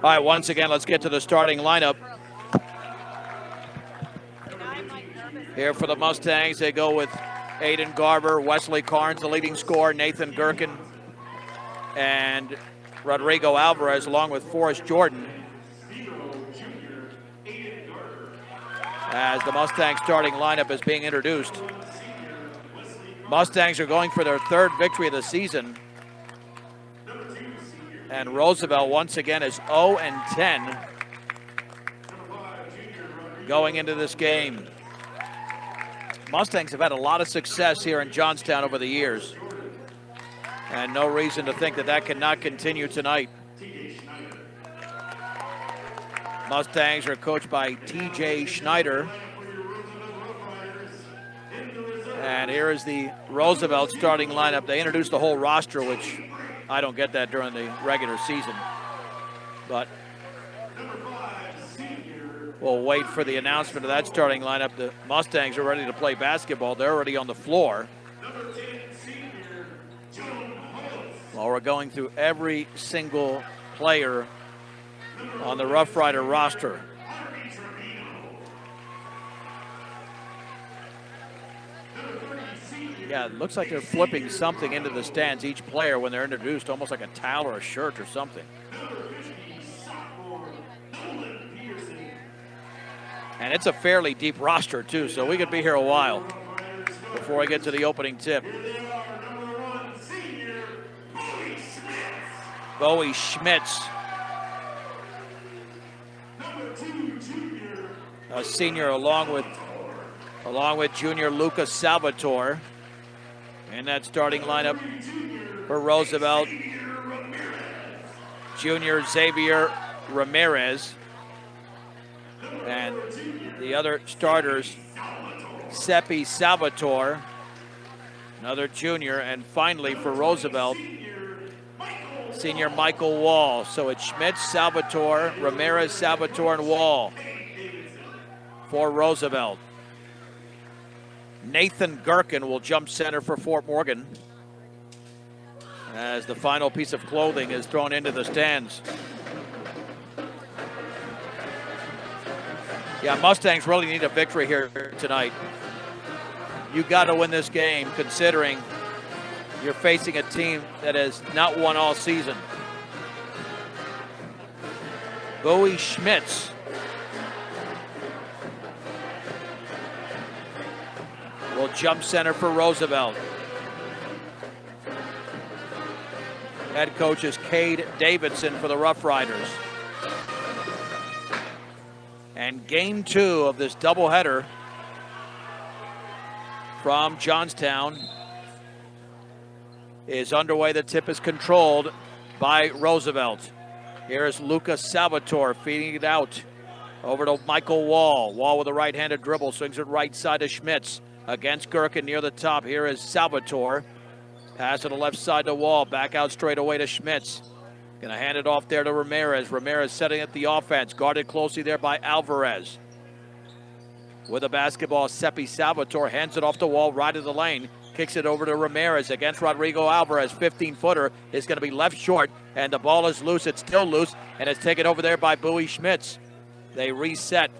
All right, once again, let's get to the starting lineup. Here for the Mustangs, they go with Aiden Garver, Wesley Carnes, the leading scorer, Nathan Gherkin, and Rodrigo Alvarez, along with Forrest Jordan. As the Mustang starting lineup is being introduced. Mustangs are going for their third victory of the season. And Roosevelt once again is 0-10 going into this game. Mustangs have had a lot of success here in Johnstown over the years. And no reason to think that that cannot continue tonight. Mustangs are coached by T.J. Schneider. And here is the Roosevelt starting lineup. They introduced the whole roster, which I don't get that during the regular season. But we'll wait for the announcement of that starting lineup. The Mustangs are ready to play basketball. They're already on the floor. While we're going through every single player on the Rough Rider roster. Yeah, it looks like they're flipping something into the stands, each player, when they're introduced, almost like a towel or a shirt or something. And it's a fairly deep roster, too, so we could be here a while before we get to the opening tip. Bowie Schmitz, a senior, along with junior Lucas Salvatore. In that starting lineup for Roosevelt, junior Xavier Ramirez. And the other starters, Seppi Salvatore, another junior. And finally for Roosevelt, senior Michael Wall. So it's Schmitz, Salvatore, Ramirez, Salvatore, and Wall for Roosevelt. Nathan Gherkin will jump center for Fort Morgan as the final piece of clothing is thrown into the stands. Yeah, Mustangs really need a victory here tonight. You got to win this game, considering you're facing a team that has not won all season. Bowie Schmitz will jump center for Roosevelt. Head coach is Cade Davidson for the Rough Riders. And game 2 of this doubleheader from Johnstown is underway. The tip is controlled by Roosevelt. Here is Lucas Salvatore feeding it out over to Michael Wall. Wall with a right-handed dribble, swings it right side to Schmitz. Against Gherkin near the top. Here is Salvatore. Pass to the left side to Wall. Back out straight away to Schmitz. Gonna hand it off there to Ramirez. Ramirez setting up the offense. Guarded closely there by Alvarez. With the basketball, Seppi Salvatore hands it off the Wall right of the lane. Kicks it over to Ramirez against Rodrigo Alvarez. 15-footer is gonna be left short. And the ball is loose. It's still loose. And it's taken over there by Bowie Schmitz. They reset.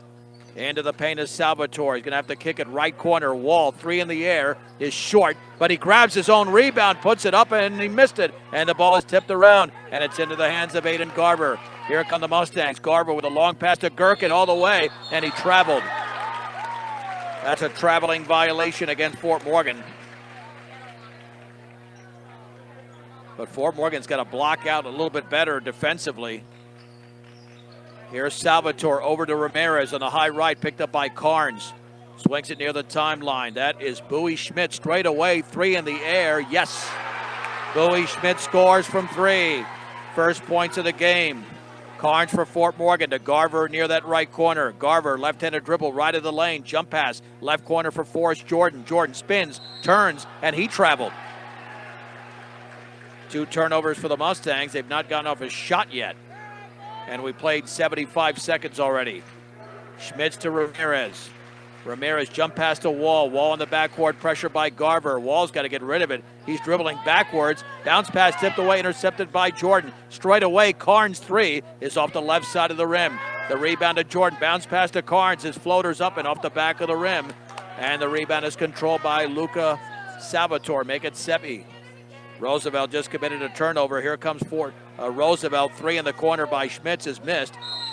Into the paint is Salvatore. He's going to have to kick it right corner. Wall, 3 in the air, is short, but he grabs his own rebound, puts it up, and he missed it. And the ball is tipped around, and it's into the hands of Aiden Garver. Here come the Mustangs. Garver with a long pass to Gherkin all the way, and he traveled. That's a traveling violation against Fort Morgan. But Fort Morgan's got to block out a little bit better defensively. Here's Salvatore over to Ramirez on the high right, picked up by Carnes. Swings it near the timeline. That is Bowie Schmitz straight away, 3 in the air. Yes, Bowie Schmitz scores from 3. First points of the game. Carnes for Fort Morgan to Garver near that right corner. Garver, left-handed dribble, right of the lane. Jump pass, left corner for Forrest Jordan. Jordan spins, turns, and he traveled. 2 turnovers for the Mustangs. They've not gotten off a shot yet. And we played 75 seconds already. Schmitz to Ramirez. Ramirez jump past a Wall. Wall in the backcourt, pressure by Garver. Wall's got to get rid of it. He's dribbling backwards. Bounce pass tipped away, intercepted by Jordan. Straight away, Carnes' three is off the left side of the rim. The rebound to Jordan. Bounce pass to Carnes. His floater's up and off the back of the rim. And the rebound is controlled by Luca Salvatore. Make it Seppi. Roosevelt just committed a turnover. Here comes Roosevelt. Three in the corner by Schmitz is missed.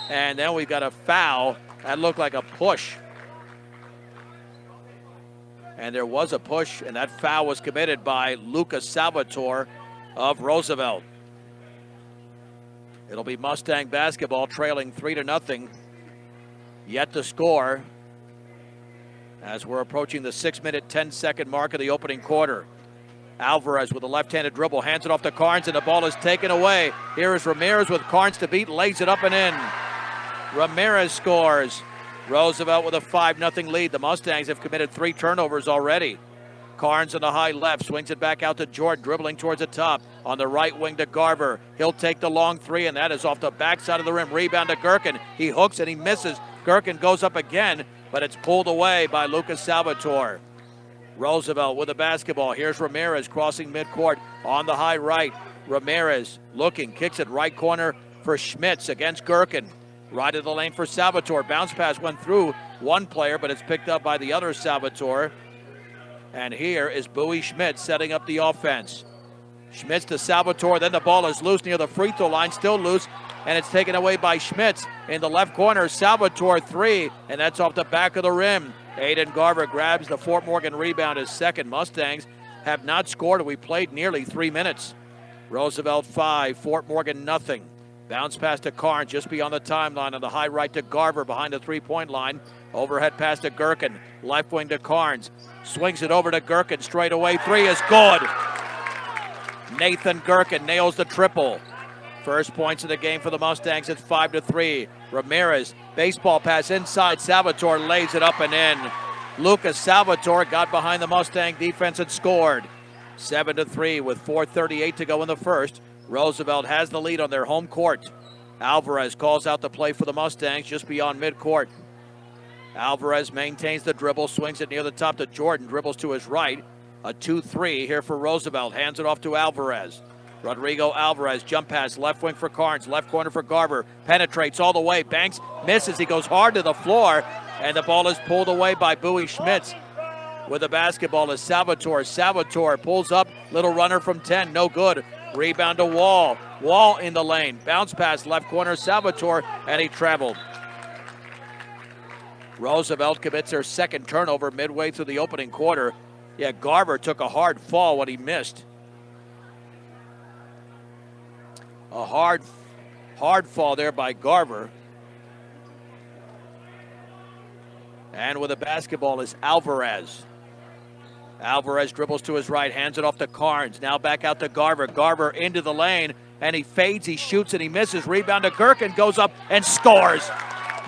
And then we've got a foul. That looked like a push. And there was a push, and that foul was committed by Luca Salvatore of Roosevelt. It'll be Mustang basketball trailing 3-0. Yet to score as we're approaching the 6-minute, 10-second mark of the opening quarter. Alvarez with a left-handed dribble, hands it off to Carnes, and the ball is taken away. Here is Ramirez with Carnes to beat, lays it up and in. Ramirez scores. Roosevelt with a 5-0 lead. The Mustangs have committed 3 turnovers already. Carnes on the high left, swings it back out to Jordan, dribbling towards the top. On the right wing to Garver. He'll take the long three, and that is off the backside of the rim. Rebound to Gherkin. He hooks and he misses. Gherkin goes up again, but it's pulled away by Lucas Salvatore. Roosevelt with the basketball. Here's Ramirez crossing midcourt on the high right. Ramirez looking, kicks it right corner for Schmitz against Gherkin. Right of the lane for Salvatore. Bounce pass went through one player, but it's picked up by the other Salvatore. And here is Bowie Schmitz setting up the offense. Schmitz to Salvatore, then the ball is loose near the free throw line, still loose, and it's taken away by Schmitz. In the left corner, Salvatore three, and that's off the back of the rim. Aiden Garver grabs the Fort Morgan rebound, his second. Mustangs have not scored. We played nearly 3 minutes. Roosevelt 5, Fort Morgan nothing. Bounce pass to Carnes just beyond the timeline on the high right to Garver behind the three-point line. Overhead pass to Gherkin. Left wing to Carnes. Swings it over to Gherkin. Straight away three is good. Nathan Gherkin nails the triple. First points of the game for the Mustangs. It's 5-3. Ramirez, baseball pass inside. Salvatore lays it up and in. Lucas Salvatore got behind the Mustang defense and scored. 7-3 with 4:38 to go in the first. Roosevelt has the lead on their home court. Alvarez calls out the play for the Mustangs just beyond midcourt. Alvarez maintains the dribble, swings it near the top to Jordan, dribbles to his right. A 2-3 here for Roosevelt, hands it off to Alvarez. Rodrigo Alvarez, jump pass, left wing for Carnes, left corner for Garver, penetrates all the way, banks, misses, he goes hard to the floor, and the ball is pulled away by Bowie Schmitz. With the basketball is Salvatore. Salvatore pulls up, little runner from 10, no good. Rebound to Wall. Wall in the lane. Bounce pass left corner Salvatore, and he traveled. Roosevelt commits their second turnover midway through the opening quarter. Yeah, Garver took a hard fall when he missed. A hard fall there by Garver. And with the basketball is Alvarez. Alvarez dribbles to his right, hands it off to Carnes. Now back out to Garver. Garver into the lane, and he fades, he shoots, and he misses. Rebound to Gherkin, goes up and scores.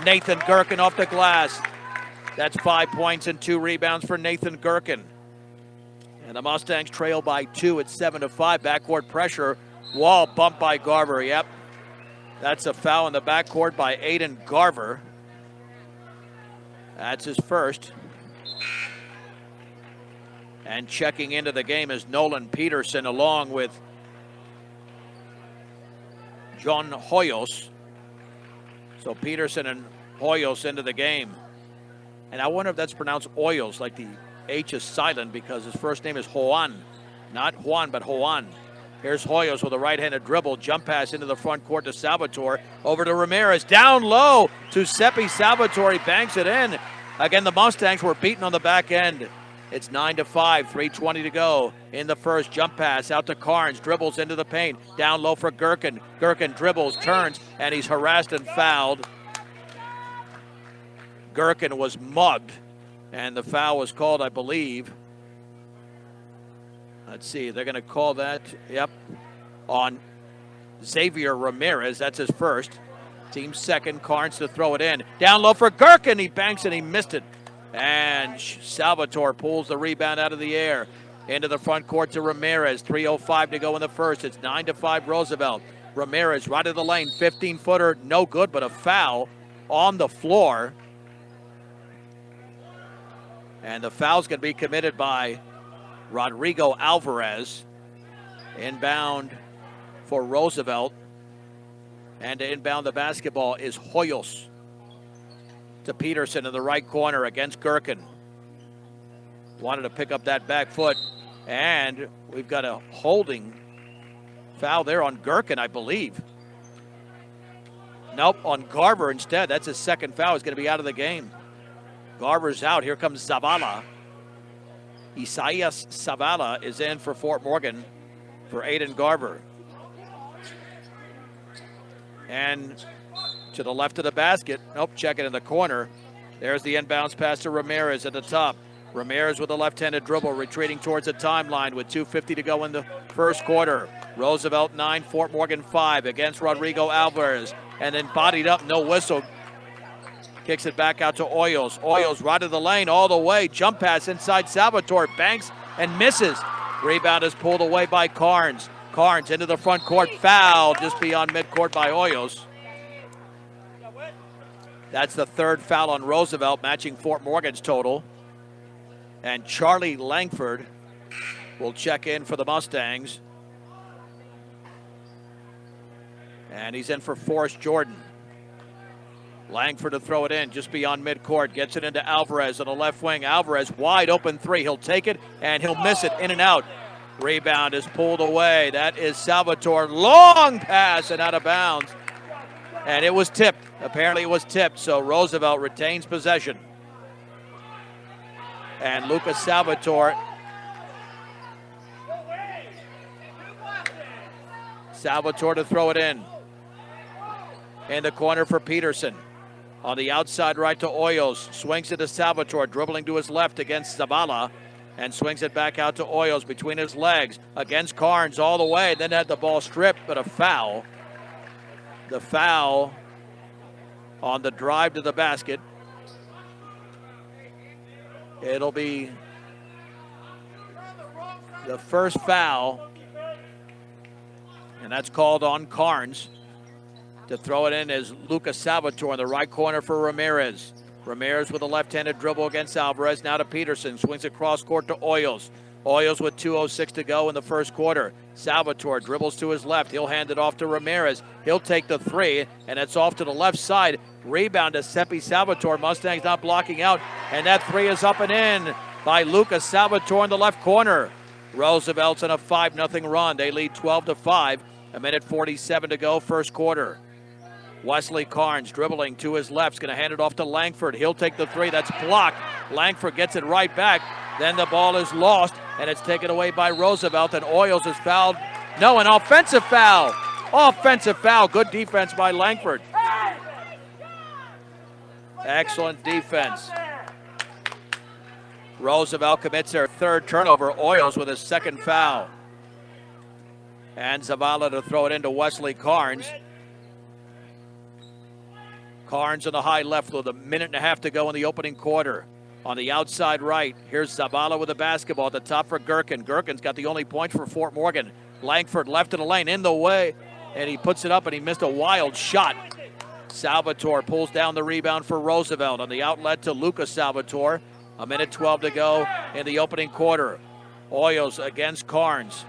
Nathan Gherkin off the glass. That's 5 points and 2 rebounds for Nathan Gherkin. And the Mustangs trail by 2 at 7-5. Backcourt pressure. Wall bumped by Garver. Yep. That's a foul in the backcourt by Aiden Garver. That's his first. And checking into the game is Nolan Peterson along with John Hoyos. So Peterson and Hoyos into the game. And I wonder if that's pronounced Hoyos, like the H is silent because his first name is Juan. Not Juan, but Juan. Here's Hoyos with a right-handed dribble. Jump pass into the front court to Salvatore. Over to Ramirez. Down low to Seppi Salvatore. He banks it in. Again, the Mustangs were beaten on the back end. It's 9-5, 3:20 to go in the first. Jump pass out to Carnes, dribbles into the paint. Down low for Gherkin. Gherkin dribbles, turns, and he's harassed and fouled. Gherkin was mugged, and the foul was called, I believe. Let's see, they're going to call that, yep, on Xavier Ramirez. That's his first. Team second, Carnes to throw it in. Down low for Gherkin. He banks and he missed it. And Salvatore pulls the rebound out of the air. Into the front court to Ramirez. 3:05 to go in the first. It's 9-5 Roosevelt. Ramirez right of the lane. 15-footer, no good, but a foul on the floor. And the foul's going to be committed by Rodrigo Alvarez. Inbound for Roosevelt. And to inbound the basketball is Hoyos to Peterson in the right corner against Gherkin. Wanted to pick up that back foot. And we've got a holding foul there on Gherkin, I believe. Nope, on Garver instead. That's his second foul. He's going to be out of the game. Garver's out. Here comes Zavala. Isaias Zavala is in for Fort Morgan for Aiden Garver. And to the left of the basket. Nope, check it in the corner. There's the inbounds pass to Ramirez at the top. Ramirez with a left-handed dribble, retreating towards the timeline with 2:50 to go in the first quarter. Roosevelt 9, Fort Morgan 5 against Rodrigo Alvarez. And then bodied up, no whistle. Kicks it back out to Hoyos. Hoyos right of the lane all the way. Jump pass inside Salvatore. Banks and misses. Rebound is pulled away by Carnes. Carnes into the front court. Foul just beyond midcourt by Hoyos. That's the third foul on Roosevelt, matching Fort Morgan's total. And Charlie Langford will check in for the Mustangs. And he's in for Forrest Jordan. Langford to throw it in just beyond midcourt. Gets it into Alvarez on the left wing. Alvarez wide open three. He'll take it and he'll miss it in and out. Rebound is pulled away. That is Salvatore. Long pass and out of bounds. And it was tipped. Apparently it was tipped. So Roosevelt retains possession. And Lucas Salvatore. Salvatore to throw it in. In the corner for Peterson. On the outside right to Hoyos. Swings it to Salvatore, dribbling to his left against Zavala. And swings it back out to Hoyos between his legs. Against Carnes all the way. Then had the ball stripped, but a foul. The foul on the drive to the basket. It'll be the first foul. And that's called on Carnes. To throw it in is Lucas Salvatore in the right corner for Ramirez. Ramirez with a left-handed dribble against Alvarez. Now to Peterson. Swings across court to Hoyos. Hoyos with 2:06 to go in the first quarter. Salvatore dribbles to his left. He'll hand it off to Ramirez. He'll take the three, and it's off to the left side. Rebound to Seppi Salvatore. Mustangs not blocking out, and that three is up and in by Lucas Salvatore in the left corner. Roosevelt's in a 5-0 run. They lead 12-5. 1:47 to go, first quarter. Wesley Carnes dribbling to his left. Is going to hand it off to Langford. He'll take the three. That's blocked. Langford gets it right back. Then the ball is lost, and it's taken away by Roosevelt, and Hoyos is fouled. No, an offensive foul. Offensive foul. Good defense by Langford. Excellent defense. Roosevelt commits their third turnover. Hoyos with his second foul. And Zavala to throw it into Wesley Carnes. Carnes on the high left with 1.5 to go in the opening quarter. On the outside right, here's Zavala with the basketball at the top for Gherkin. Gherkin's got the only point for Fort Morgan. Langford left of the lane, in the way, and he puts it up, and he missed a wild shot. Salvatore pulls down the rebound for Roosevelt on the outlet to Lucas Salvatore. 1:12 to go in the opening quarter. Hoyos against Carnes.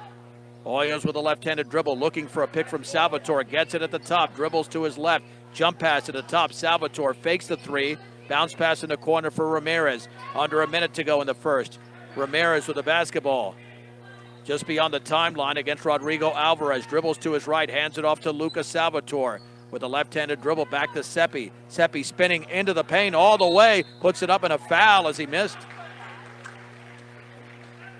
Hoyos with a left-handed dribble, looking for a pick from Salvatore. Gets it at the top, dribbles to his left. Jump pass at the top. Salvatore fakes the three. Bounce pass in the corner for Ramirez. Under a minute to go in the first. Ramirez with the basketball. Just beyond the timeline against Rodrigo Alvarez. Dribbles to his right. Hands it off to Lucas Salvatore. With a left-handed dribble back to Seppi. Seppi spinning into the paint all the way. Puts it up in a foul as he missed.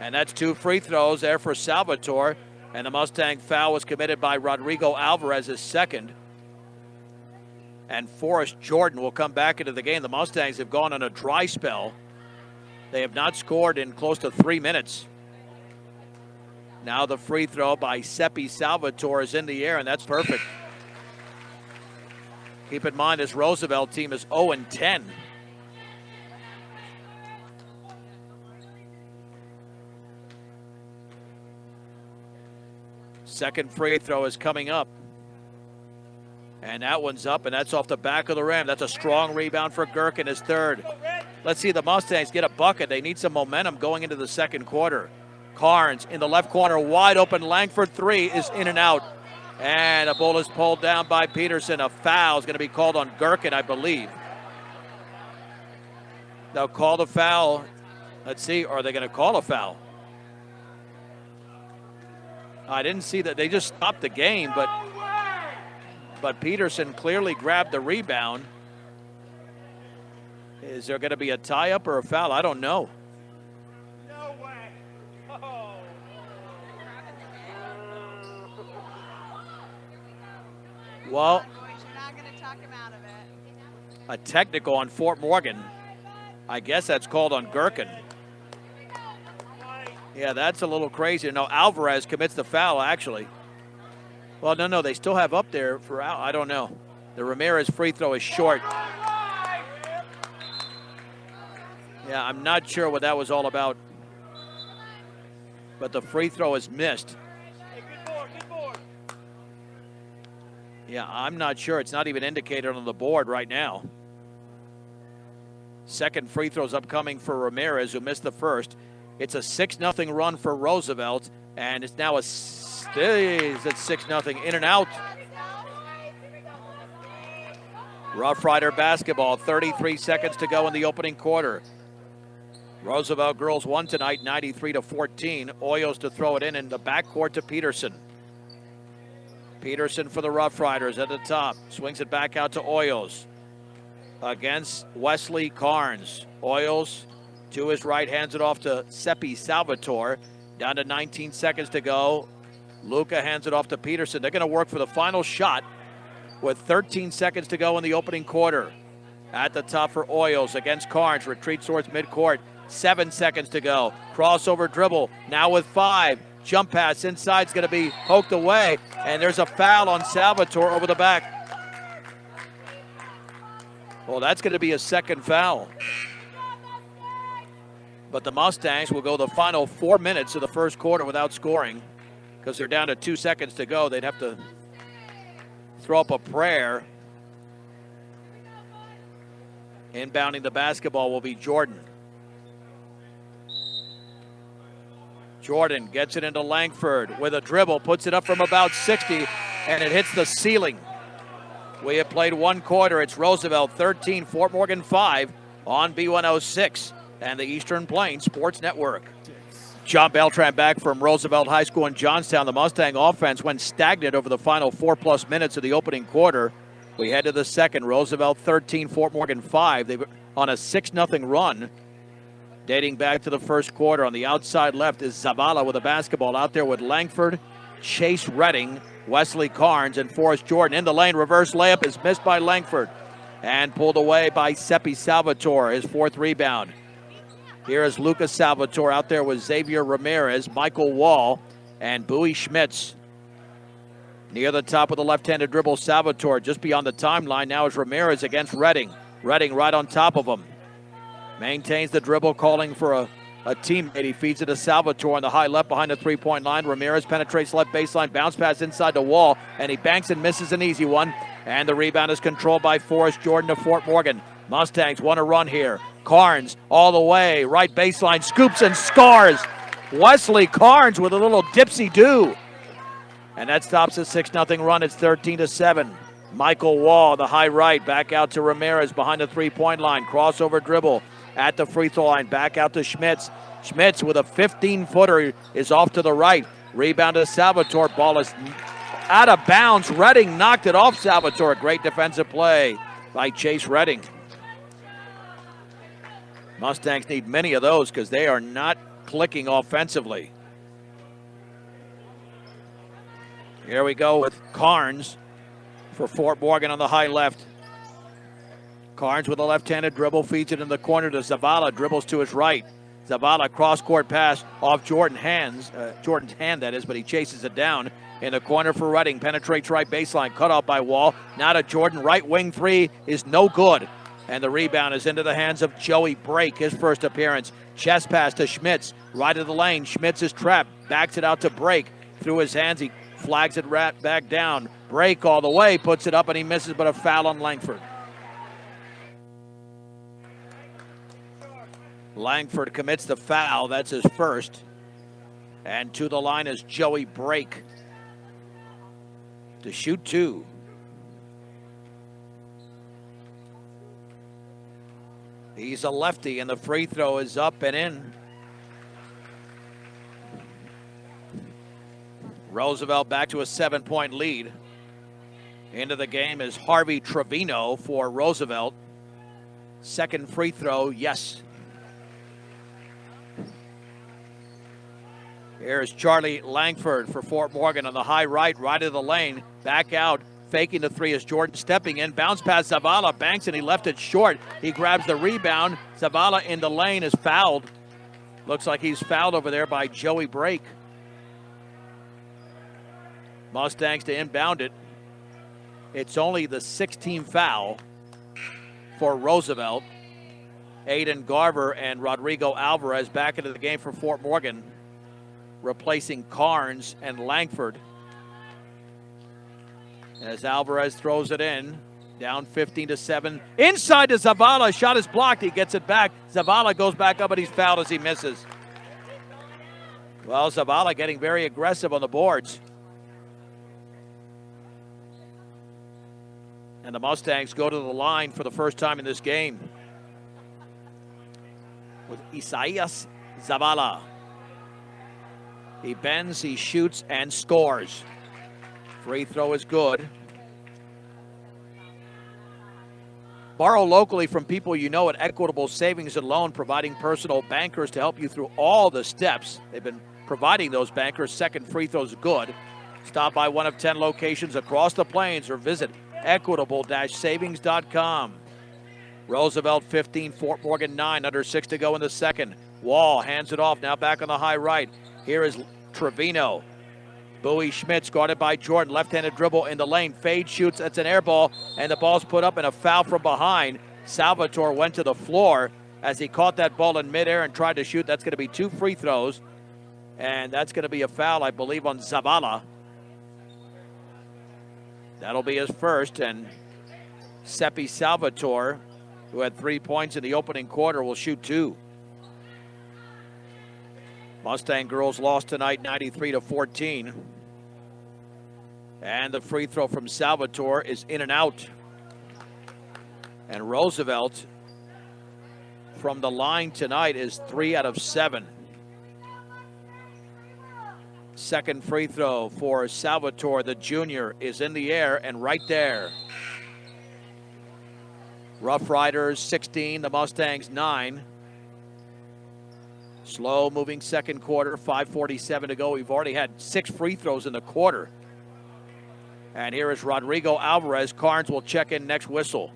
And that's 2 free throws there for Salvatore. And the Mustang foul was committed by Rodrigo Alvarez, his second. And Forrest Jordan will come back into the game. The Mustangs have gone on a dry spell. They have not scored in close to 3 minutes. Now the free throw by Seppi Salvatore is in the air, and that's perfect. Keep in mind this Roosevelt team is 0-10. Second free throw is coming up. And that one's up, and that's off the back of the rim. That's a strong rebound for Gherkin, his third. Let's see the Mustangs get a bucket. They need some momentum going into the second quarter. Carnes in the left corner, wide open. Langford three is in and out. And a ball is pulled down by Peterson. A foul is going to be called on Gherkin, I believe. They'll call the foul. Let's see, are they going to call a foul? I didn't see that. They just stopped the game, but Peterson clearly grabbed the rebound. Is there going to be a tie-up or a foul? I don't know. No way. Oh. Well, You're not going to talk him out of it. a technical on Fort Morgan. I guess that's called on Gherkin. Yeah, that's a little crazy. No, Alvarez commits the foul, actually. Well, no, they still have up there for out. I don't know. The Ramirez free throw is short. Yeah, I'm not sure what that was all about. But the free throw is missed. Good board. Yeah, I'm not sure. It's not even indicated on the board right now. Second free throw's upcoming for Ramirez, who missed the first. It's a 6-0 run for Roosevelt, and it's now it's 6-0 in and out. Rough Rider basketball, 33 seconds to go in the opening quarter. Roosevelt girls won tonight, 93-14. Hoyos to throw it in the backcourt to Peterson. Peterson for the Rough Riders at the top. Swings it back out to Hoyos against Wesley Carnes. Hoyos to his right, hands it off to Seppi Salvatore. Down to 19 seconds to go. Luca hands it off to Peterson. They're going to work for the final shot with 13 seconds to go in the opening quarter. At the top for Hoyos against Carnes. Retreats towards midcourt. 7 seconds to go. Crossover dribble. Now with 5. Jump pass inside is going to be poked away. And there's a foul on Salvatore over the back. Well, that's going to be a second foul. But the Mustangs will go the final 4 minutes of the first quarter without scoring because they're down to 2 seconds to go. They'd have to throw up a prayer. Inbounding the basketball will be Jordan. Jordan gets it into Langford with a dribble, puts it up from about 60, and it hits the ceiling. We have played one quarter. It's Roosevelt 13, Fort Morgan 5 on B106 and the Eastern Plains Sports Network. John Beltran back from Roosevelt High School in Johnstown. The Mustang offense went stagnant over the final 4+ minutes of the opening quarter. We head to the second. Roosevelt 13, Fort Morgan 5. They were on a 6-0 run dating back to the first quarter. On the outside left is Zavala with a basketball out there with Langford, Chase Redding, Wesley Carnes, and Forrest Jordan. In the lane, reverse layup is missed by Langford and pulled away by Seppi Salvatore, his 4th rebound. Here is Lucas Salvatore out there with Xavier Ramirez, Michael Wall, and Bowie Schmitz. Near the top with the left-handed dribble, Salvatore just beyond the timeline. Now is Ramirez against Redding. Redding right on top of him. Maintains the dribble, calling for a teammate. He feeds it to Salvatore on the high left behind the three-point line. Ramirez penetrates left baseline, bounce pass inside the wall, and he banks and misses an easy one. And the rebound is controlled by Forrest Jordan to Fort Morgan. Mustangs want to run here. Carnes all the way, right baseline, scoops and scores. Wesley Carnes with a little dipsy-do. And that stops a 6-0 run. It's 13-7. Michael Wall, the high right, back out to Ramirez behind the three-point line. Crossover dribble at the free throw line, back out to Schmitz. Schmitz with a 15-footer is off to the right. Rebound to Salvatore. Ball is out of bounds. Redding knocked it off Salvatore. Great defensive play by Chase Redding. Mustangs need many of those because they are not clicking offensively. Here we go with Carnes for Fort Morgan on the high left. Carnes with a left-handed dribble, feeds it in the corner to Zavala, dribbles to his right. Zavala cross-court pass off Jordan's hand, that is, but he chases it down in the corner for Redding. Penetrates right baseline, cut off by Wall. Now to Jordan, right wing three is no good. And the rebound is into the hands of Joey Brake, his first appearance. Chest pass to Schmitz, right of the lane. Schmitz is trapped, backs it out to Brake. Through his hands, he flags it back down. Brake all the way, puts it up, and he misses, but a foul on Langford. Langford commits the foul. That's his first. And to the line is Joey Brake to shoot 2. He's a lefty, and the free throw is up and in. Roosevelt back to a 7-point lead. Into the game is Harvey Trevino for Roosevelt. Second free throw, yes. Here's Charlie Langford for Fort Morgan on the high right of the lane. Back out, faking the three is Jordan stepping in. Bounce pass Zavala, banks and he left it short. He grabs the rebound. Zavala in the lane is fouled. Looks like he's fouled over there by Joey Brake. Mustangs to inbound it. It's only the 16th foul for Roosevelt. Aiden Garver and Rodrigo Alvarez back into the game for Fort Morgan, replacing Carnes and Langford. As Alvarez throws it in, down 15-7. Inside to Zavala, shot is blocked, he gets it back. Zavala goes back up, but he's fouled as he misses. Well, Zavala getting very aggressive on the boards. And the Mustangs go to the line for the first time in this game with Isaias Zavala. He bends, he shoots, and scores. Free throw is good. Borrow locally from people you know at Equitable Savings and Loan, providing personal bankers to help you through all the steps. They've been providing those bankers. Second free throw is good. Stop by one of 10 locations across the plains or visit equitable-savings.com. Roosevelt 15, Fort Morgan 9, under 6 to go in the second. Wall hands it off, now back on the high right. Here is Trevino. Bowie Schmitz guarded by Jordan. Left-handed dribble in the lane. Fade shoots. That's an air ball. And the ball's put up and a foul from behind. Salvatore went to the floor as he caught that ball in midair and tried to shoot. That's going to be 2 free throws. And that's going to be a foul, I believe, on Zavala. That'll be his first. And Seppi Salvatore, who had 3 points in the opening quarter, will shoot 2. Mustang girls lost tonight 93-14. And the free throw from Salvatore is in and out. And Roosevelt from the line tonight is 3 out of 7. Second free throw for Salvatore, the junior, is in the air and right there. Rough Riders 16, the Mustangs 9. Slow moving second quarter, 5:47 to go. We've already had 6 free throws in the quarter. And here is Rodrigo Alvarez. Carnes will check in next whistle.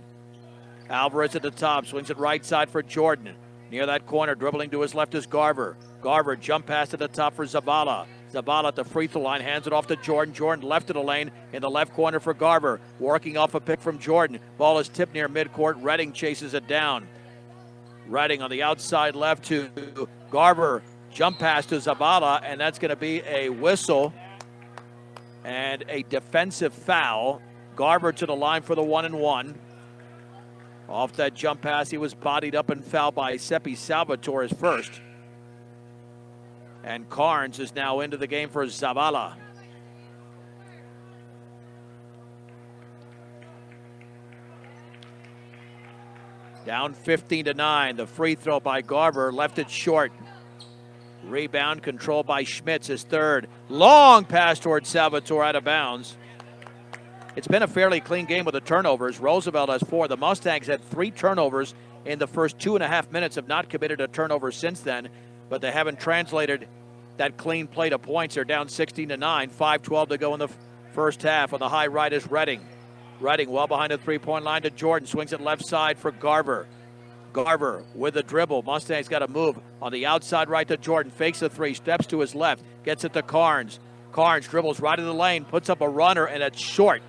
Alvarez at the top, swings it right side for Jordan. Near that corner, dribbling to his left is Garver. Garver jump pass at the top for Zavala. Zavala at the free throw line, hands it off to Jordan. Jordan left of the lane in the left corner for Garver. Working off a pick from Jordan. Ball is tipped near midcourt. Redding chases it down. Redding on the outside left to Garver. Jump pass to Zavala, and that's going to be a whistle and a defensive foul. Garver to the line for the 1-and-1. Off that jump pass, he was bodied up and fouled by Seppi Salvatore, his first. And Carnes is now into the game for Zavala. Down 15-9. The free throw by Garver left it short. Rebound controlled by Schmitz, his third. Long pass towards Salvatore, out of bounds. It's been a fairly clean game with the turnovers. Roosevelt has 4. The Mustangs had 3 turnovers in the first 2.5 minutes, have not committed a turnover since then, but they haven't translated that clean play to points. They're down 16-9, 5:12 to go in the first half. On the high right is Redding. Redding well behind the three-point line to Jordan. Swings it left side for Garver. Garver with the dribble. Mustangs got to move on the outside right to Jordan. Fakes the 3, steps to his left, gets it to Carnes. Carnes dribbles right in the lane, puts up a runner, and it's short.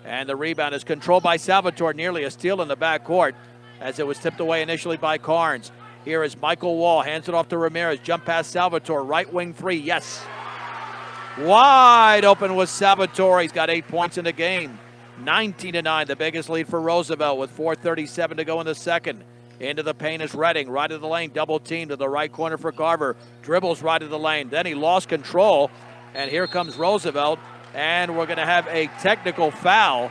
And the rebound is controlled by Salvatore. Nearly a steal in the backcourt as it was tipped away initially by Carnes. Here is Michael Wall, hands it off to Ramirez. Jump pass Salvatore, right wing 3, yes. Wide open was Salvatore. He's got 8 points in the game. 19-9, the biggest lead for Roosevelt with 4:37 to go in the second. Into the paint is Redding. Right of the lane, double team to the right corner for Garver. Dribbles right of the lane. Then he lost control. And here comes Roosevelt. And we're going to have a technical foul.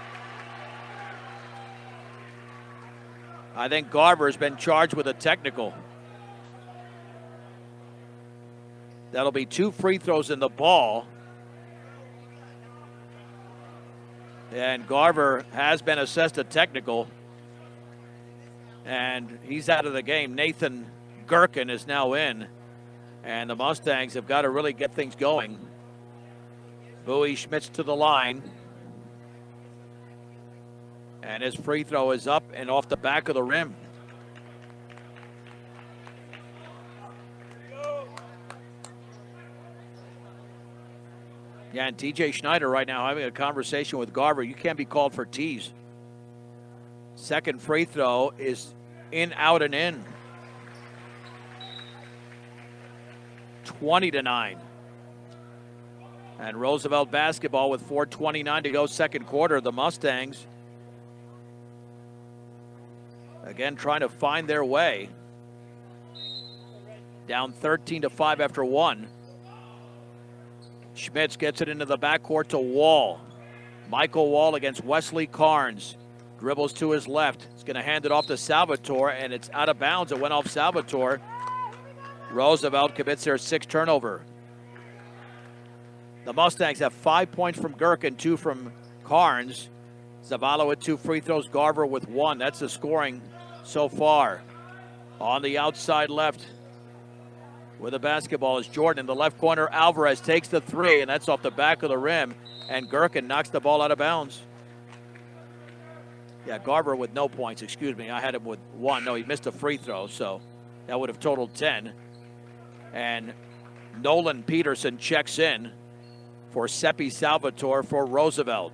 I think Garver's been charged with a technical. That'll be 2 free throws in the ball. And Garver has been assessed a technical. And he's out of the game. Nathan Gherkin is now in. And the Mustangs have got to really get things going. Bowie Schmitz to the line. And his free throw is up and off the back of the rim. Yeah, and TJ Schneider right now having a conversation with Garver. You can't be called for tees. Second free throw is in, out, and in. 20-9. And Roosevelt basketball with 4:29 to go, second quarter. The Mustangs again trying to find their way. Down 13-5 after 1. Schmitz gets it into the backcourt to Wall. Michael Wall against Wesley Carnes. Dribbles to his left. He's going to hand it off to Salvatore, and it's out of bounds. It went off Salvatore. Roosevelt commits their 6th turnover. The Mustangs have 5 points from Gherkin, 2 from Carnes. Zavala with 2 free throws, Garver with 1. That's the scoring so far. On the outside left with the basketball is Jordan. In the left corner, Alvarez takes the 3, and that's off the back of the rim. And Gherkin knocks the ball out of bounds. Yeah, Garver with no points, excuse me. I had him with 1. No, he missed a free throw, so that would have totaled 10. And Nolan Peterson checks in for Seppi Salvatore for Roosevelt.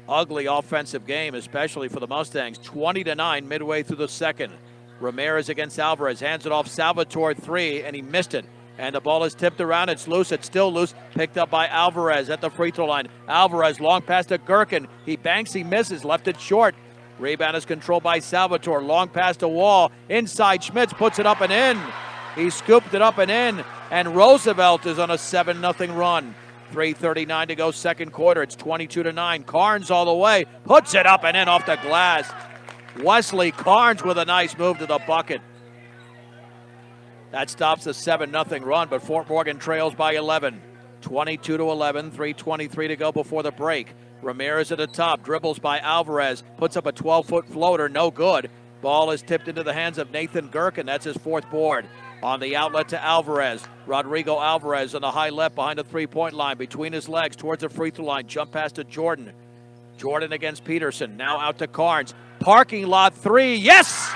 Ugly offensive game, especially for the Mustangs. 20-9 midway through the second. Ramirez against Alvarez, hands it off Salvatore 3, and he missed it. And the ball is tipped around. It's loose. It's still loose. Picked up by Alvarez at the free throw line. Alvarez, long pass to Gherkin. He banks. He misses. Left it short. Rebound is controlled by Salvatore. Long pass to Wall. Inside, Schmitz puts it up and in. He scooped it up and in. And Roosevelt is on a 7-0 run. 3:39 to go, second quarter. It's 22-9. Carnes all the way. Puts it up and in off the glass. Wesley Carnes with a nice move to the bucket. That stops the 7-0 run, but Fort Morgan trails by 11. 22-11, 3:23 to go before the break. Ramirez at the top, dribbles by Alvarez, puts up a 12-foot floater, no good. Ball is tipped into the hands of Nathan Gherkin. That's his 4th board. On the outlet to Alvarez. Rodrigo Alvarez on the high left behind the three-point line, between his legs towards the free throw line. Jump pass to Jordan. Jordan against Peterson. Now out to Carnes. Parking lot 3. Yes!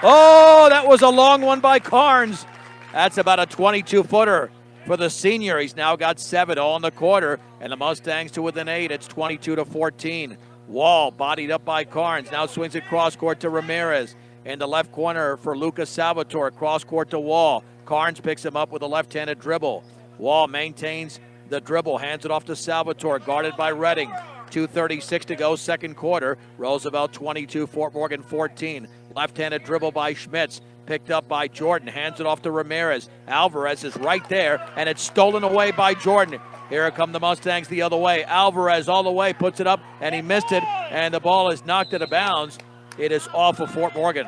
Oh, that was a long one by Carnes. That's about a 22-footer for the senior. He's now got 7 all in the quarter, and the Mustangs to within 8. It's 22-14. Wall bodied up by Carnes. Now swings it cross court to Ramirez. In the left corner for Lucas Salvatore. Cross court to Wall. Carnes picks him up with a left-handed dribble. Wall maintains the dribble. Hands it off to Salvatore. Guarded by Redding. 2:36 to go, second quarter. Roosevelt 22, Fort Morgan 14. Left-handed dribble by Schmitz. Picked up by Jordan. Hands it off to Ramirez. Alvarez is right there, and it's stolen away by Jordan. Here come the Mustangs the other way. Alvarez all the way, puts it up, and he missed it, and the ball is knocked out of bounds. It is off of Fort Morgan.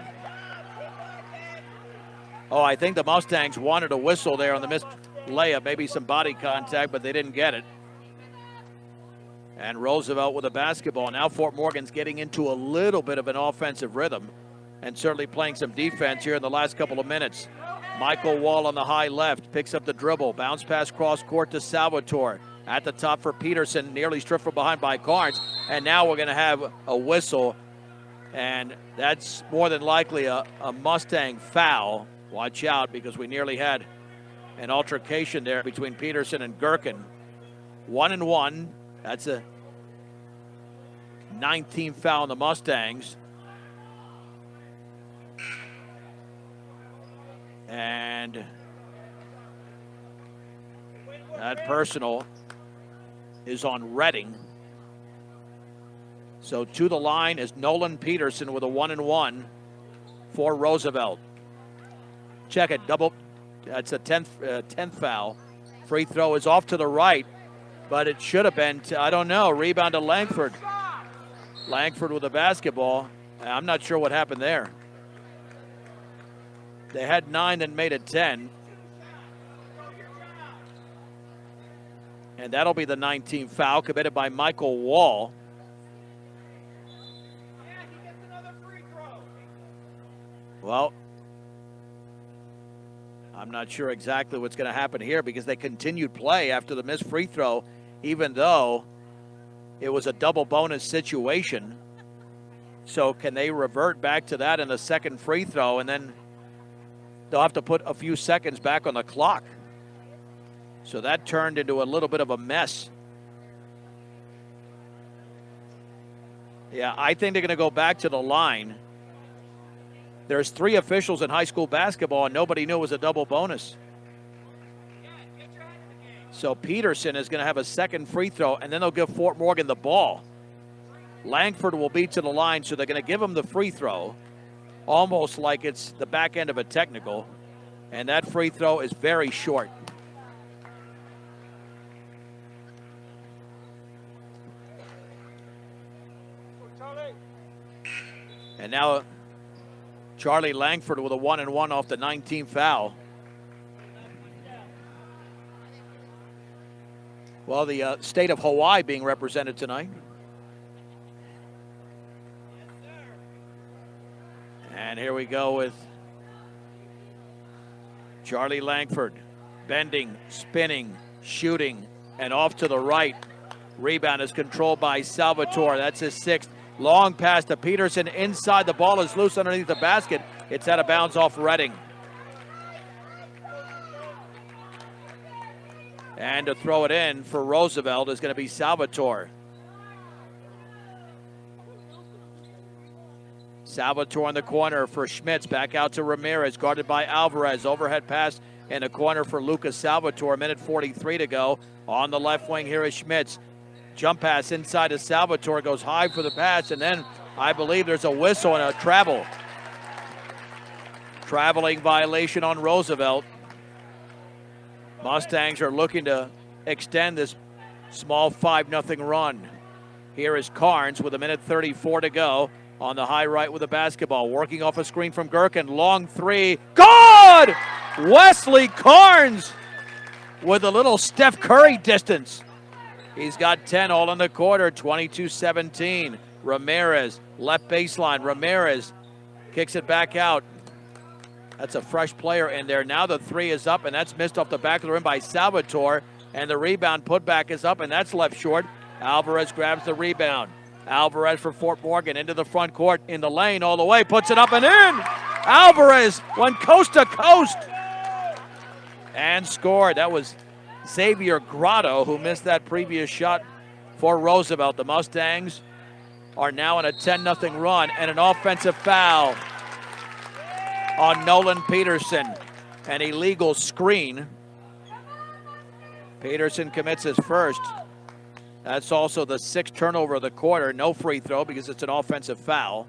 Oh, I think the Mustangs wanted a whistle there on the missed layup. Maybe some body contact, but they didn't get it. And Roosevelt with a basketball. Now Fort Morgan's getting into a little bit of an offensive rhythm and certainly playing some defense here in the last couple of minutes. Michael Wall on the high left, picks up the dribble. Bounce pass cross court to Salvatore. At the top for Peterson, nearly stripped from behind by Carnes. And now we're going to have a whistle. And that's more than likely a Mustang foul. Watch out, because we nearly had an altercation there between Peterson and Gherkin. 1-1. That's a 19th foul on the Mustangs. And that personal is on Redding. So to the line is Nolan Peterson with a 1-1 for Roosevelt. Check it, double. That's a 10th foul. Free throw is off to the right, but it should have been, I don't know, rebound to Langford. Langford with the basketball. I'm not sure what happened there. They had 9, then made it 10. And that'll be the 19th foul committed by Michael Wall. Well, I'm not sure exactly what's going to happen here because they continued play after the missed free throw, even though it was a double bonus situation. So can they revert back to that in the second free throw, and then they'll have to put a few seconds back on the clock. So that turned into a little bit of a mess. Yeah, I think they're going to go back to the line. There's 3 officials in high school basketball, and nobody knew it was a double bonus. So Peterson is going to have a second free throw, and then they'll give Fort Morgan the ball. Langford will be to the line, so they're going to give him the free throw, almost like it's the back end of a technical, and that free throw is very short. And now Charlie Langford with a 1-1 off the 19th foul. Well, the state of Hawaii being represented tonight. And here we go with Charlie Langford. Bending, spinning, shooting, and off to the right. Rebound is controlled by Salvatore. That's his 6th. Long pass to Peterson inside. The ball is loose underneath the basket. It's out of bounds off Redding. And to throw it in for Roosevelt is going to be Salvatore. Salvatore in the corner for Schmitz. Back out to Ramirez, guarded by Alvarez. Overhead pass in the corner for Lucas Salvatore. 1:43 to go. On the left wing, here is Schmitz. Jump pass inside to Salvatore, goes high for the pass, and then I believe there's a whistle and a travel. Traveling violation on Roosevelt. Mustangs are looking to extend this small 5-0 run. Here is Carnes with 1:34 to go on the high right with the basketball. Working off a screen from Gherkin. Long 3. Good! Wesley Carnes with a little Steph Curry distance. He's got 10 all in the quarter, 22-17. Ramirez, left baseline. Ramirez kicks it back out. That's a fresh player in there. Now the 3 is up, and that's missed off the back of the rim by Salvatore. And the rebound putback is up, and that's left short. Alvarez grabs the rebound. Alvarez for Fort Morgan into the front court, in the lane all the way, puts it up and in. Alvarez went coast to coast and scored. That was Xavier Grotto, who missed that previous shot for Roosevelt. The Mustangs are now on a 10-0 run, and an offensive foul on Nolan Peterson. An illegal screen. Peterson commits his first. That's also the 6th turnover of the quarter. No free throw because it's an offensive foul.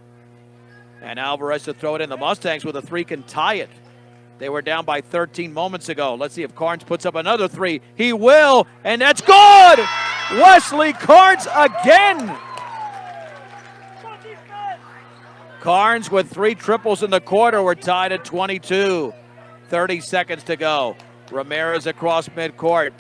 And Alvarez to throw it in. The Mustangs with a 3 can tie it. They were down by 13 moments ago. Let's see if Carnes puts up another 3. He will, and that's good! Wesley Carnes again! Carnes with 3 triples in the quarter. We're tied at 22. 30 seconds to go. Ramirez across midcourt.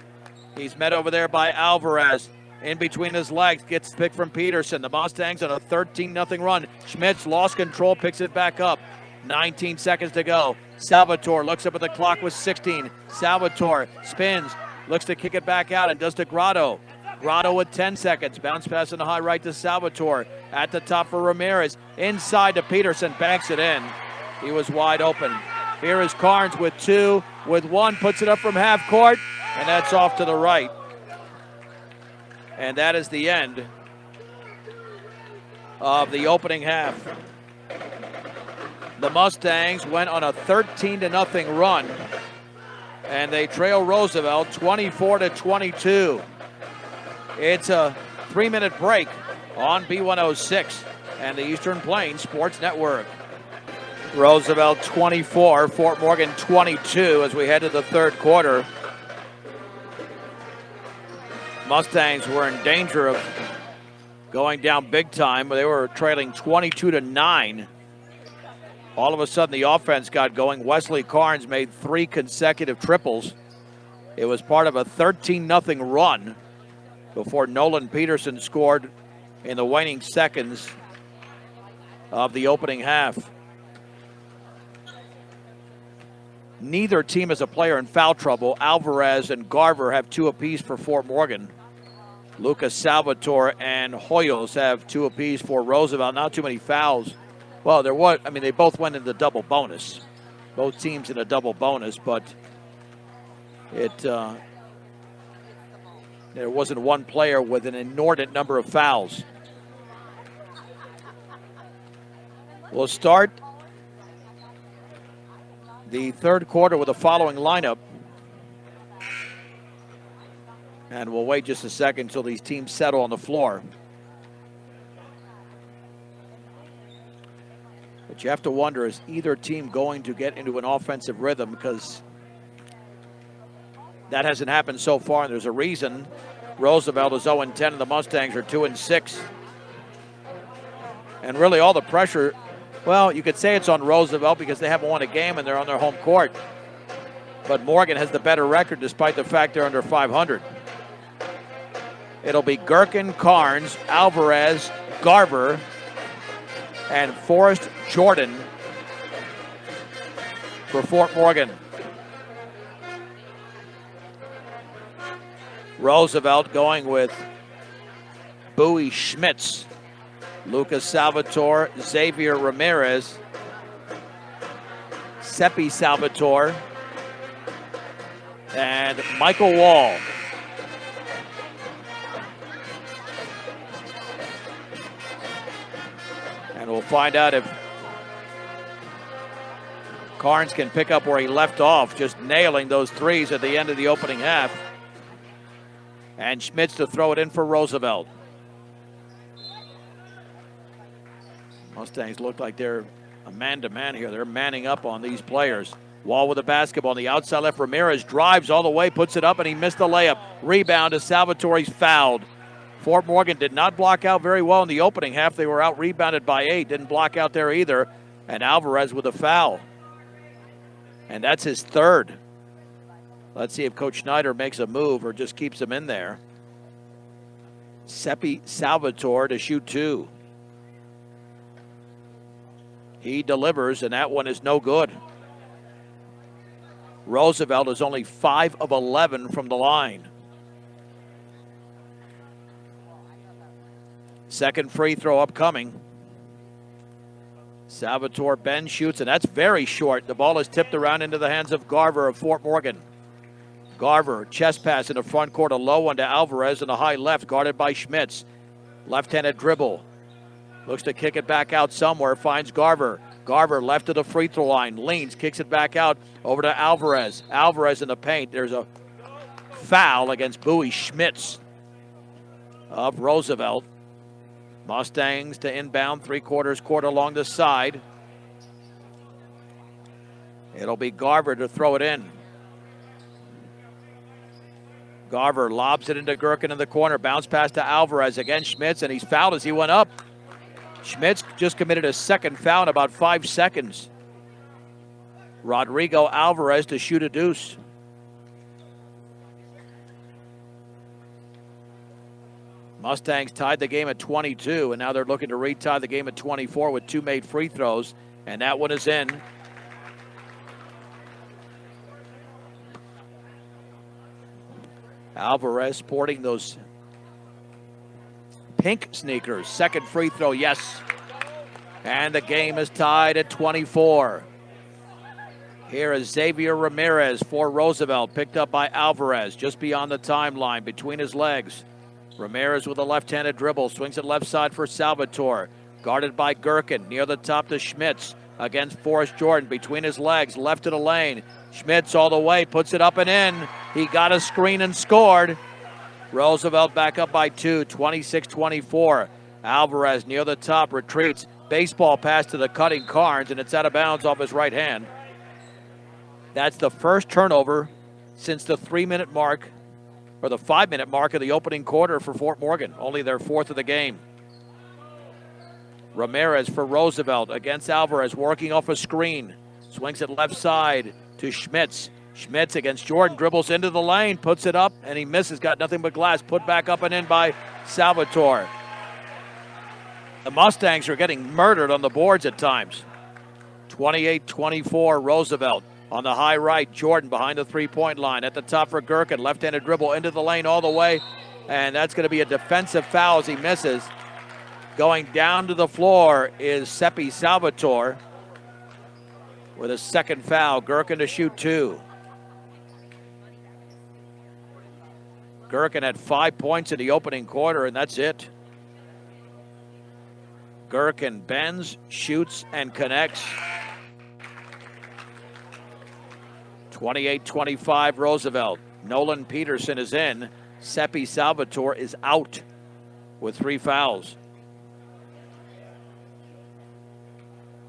He's met over there by Alvarez. In between his legs, gets picked from Peterson. The Mustangs on a 13-0 run. Schmitz lost control, picks it back up. 19 seconds to go. Salvatore looks up at the clock with 16. Salvatore spins, looks to kick it back out, and does to Grotto. Grotto with 10 seconds. Bounce pass in the high right to Salvatore. At the top for Ramirez. Inside to Peterson, banks it in. He was wide open. Here is Carnes with 2, with 1, puts it up from half court, and that's off to the right. And that is the end of the opening half. The Mustangs went on a 13-0 run, and they trail Roosevelt 24-22. It's a 3-minute break on B106 and the Eastern Plains Sports Network. Roosevelt 24, Fort Morgan 22 as we head to the third quarter. Mustangs were in danger of going down big time. They were trailing 22-9. All of a sudden, the offense got going. Wesley Carnes made 3 consecutive triples. It was part of a 13-0 run before Nolan Peterson scored in the waning seconds of the opening half. Neither team is a player in foul trouble. Alvarez and Garver have 2 apiece for Fort Morgan. Lucas Salvatore and Hoyos have 2 apiece for Roosevelt. Not too many fouls. Well, there was. I mean, they both went in the double bonus. Both teams in a double bonus, but there wasn't one player with an inordinate number of fouls. We'll start the third quarter with the following lineup. And we'll wait just a second until these teams settle on the floor. But you have to wonder, is either team going to get into an offensive rhythm? Because that hasn't happened so far, and there's a reason. Roosevelt is 0-10, and the Mustangs are 2-6. And really all the pressure, well, you could say it's on Roosevelt because they haven't won a game and they're on their home court. But Morgan has the better record despite the fact they're under 500. It'll be Gherkin, Carnes, Alvarez, Garver, and Forrest Jordan for Fort Morgan. Roosevelt going with Bowie Schmitz, Lucas Salvatore, Xavier Ramirez, Seppi Salvatore, and Michael Wall. And we'll find out if Carnes can pick up where he left off, just nailing those threes at the end of the opening half. And Schmitz to throw it in for Roosevelt. Mustangs look like they're a man-to-man here. They're manning up on these players. Wall with the basketball on the outside left. Ramirez drives all the way, puts it up, and he missed the layup. Rebound as Salvatore's fouled. Fort Morgan did not block out very well in the opening half. They were out-rebounded by 8. Didn't block out there either. And Alvarez with a foul. And that's his third. Let's see if Coach Schneider makes a move or just keeps him in there. Seppi Salvatore to shoot 2. He delivers, and that one is no good. Roosevelt is only 5 of 11 from the line. Second free throw upcoming. Salvatore Ben shoots, and that's very short. The ball is tipped around into the hands of Garver of Fort Morgan. Garver, chest pass in the front court, a low one to Alvarez in the high left, guarded by Schmitz. Left-handed dribble. Looks to kick it back out somewhere, finds Garver. Garver left to the free throw line, leans, kicks it back out over to Alvarez. Alvarez in the paint. There's a foul against Bowie Schmitz of Roosevelt. Mustangs to inbound, 3/4 court along the side. It'll be Garver to throw it in. Garver lobs it into Gherkin in the corner. Bounce pass to Alvarez against Schmitz, and he's fouled as he went up. Schmitz just committed a second foul in about 5 seconds. Rodrigo Alvarez to shoot a deuce. Mustangs tied the game at 22, and now they're looking to retie the game at 24 with 2 made free throws, and that one is in. Alvarez sporting those pink sneakers. Second free throw, yes. And the game is tied at 24. Here is Xavier Ramirez for Roosevelt, picked up by Alvarez just beyond the timeline, between his legs. Ramirez with a left-handed dribble, swings it left side for Salvatore. Guarded by Gherkin, near the top to Schmitz against Forrest Jordan, between his legs, left to the lane. Schmitz all the way, puts it up and in. He got a screen and scored. Roosevelt back up by 2, 26-24. Alvarez near the top, retreats. Baseball pass to the cutting Carnes, and it's out of bounds off his right hand. That's the first turnover since the 3-minute mark, or the 5-minute mark of the opening quarter for Fort Morgan. Only their fourth of the game. Ramirez for Roosevelt against Alvarez, working off a screen. Swings it left side to Schmitz. Schmitz against Jordan, dribbles into the lane, puts it up, and he misses. Got nothing but glass. Put back up and in by Salvatore. The Mustangs are getting murdered on the boards at times. 28-24, Roosevelt. On the high right, Jordan behind the three-point line. At the top for Gherkin, left-handed dribble into the lane all the way, and that's going to be a defensive foul as he misses. Going down to the floor is Seppi Salvatore with a second foul. Gherkin to shoot 2. Gherkin had 5 points in the opening quarter, and that's it. Gherkin bends, shoots, and connects. 28-25 Roosevelt. Nolan Peterson is in. Seppi Salvatore is out with 3 fouls.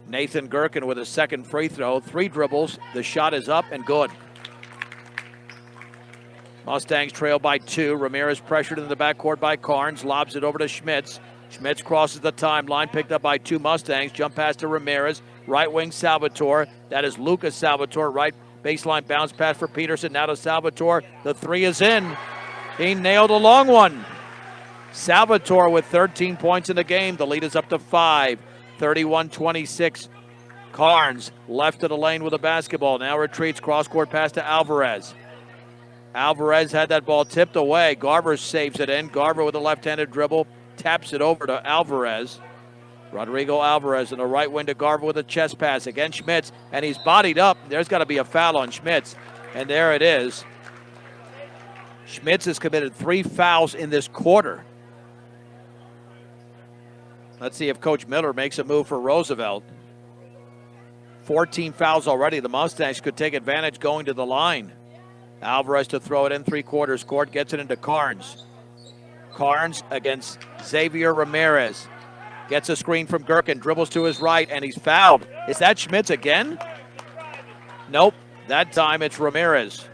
Nathan Gherkin with a second free throw. 3 dribbles. The shot is up and good. Mustangs trail by 2. Ramirez pressured in the backcourt by Carnes. Lobs it over to Schmitz. Schmitz crosses the timeline. Picked up by 2 Mustangs. Jump pass to Ramirez. Right wing Salvatore. That is Lucas Salvatore. Right baseline bounce pass for Peterson. Now to Salvatore. The 3 is in. He nailed a long one. Salvatore with 13 points in the game. The lead is up to 5. 31-26. Carnes left of the lane with a basketball. Now retreats. Cross-court pass to Alvarez. Alvarez had that ball tipped away. Garver saves it in. Garver with a left-handed dribble. Taps it over to Alvarez. Rodrigo Alvarez in the right wing to Garver with a chest pass against Schmitz. And he's bodied up. There's got to be a foul on Schmitz. And there it is. Schmitz has committed 3 fouls in this quarter. Let's see if Coach Miller makes a move for Roosevelt. 14 fouls already. The Mustangs could take advantage going to the line. Alvarez to throw it in 3/4 court. Gets it into Carnes. Carnes against Xavier Ramirez. Gets a screen from Gherkin. Dribbles to his right, and he's fouled. Is that Schmitz again? Nope. That time it's Ramirez.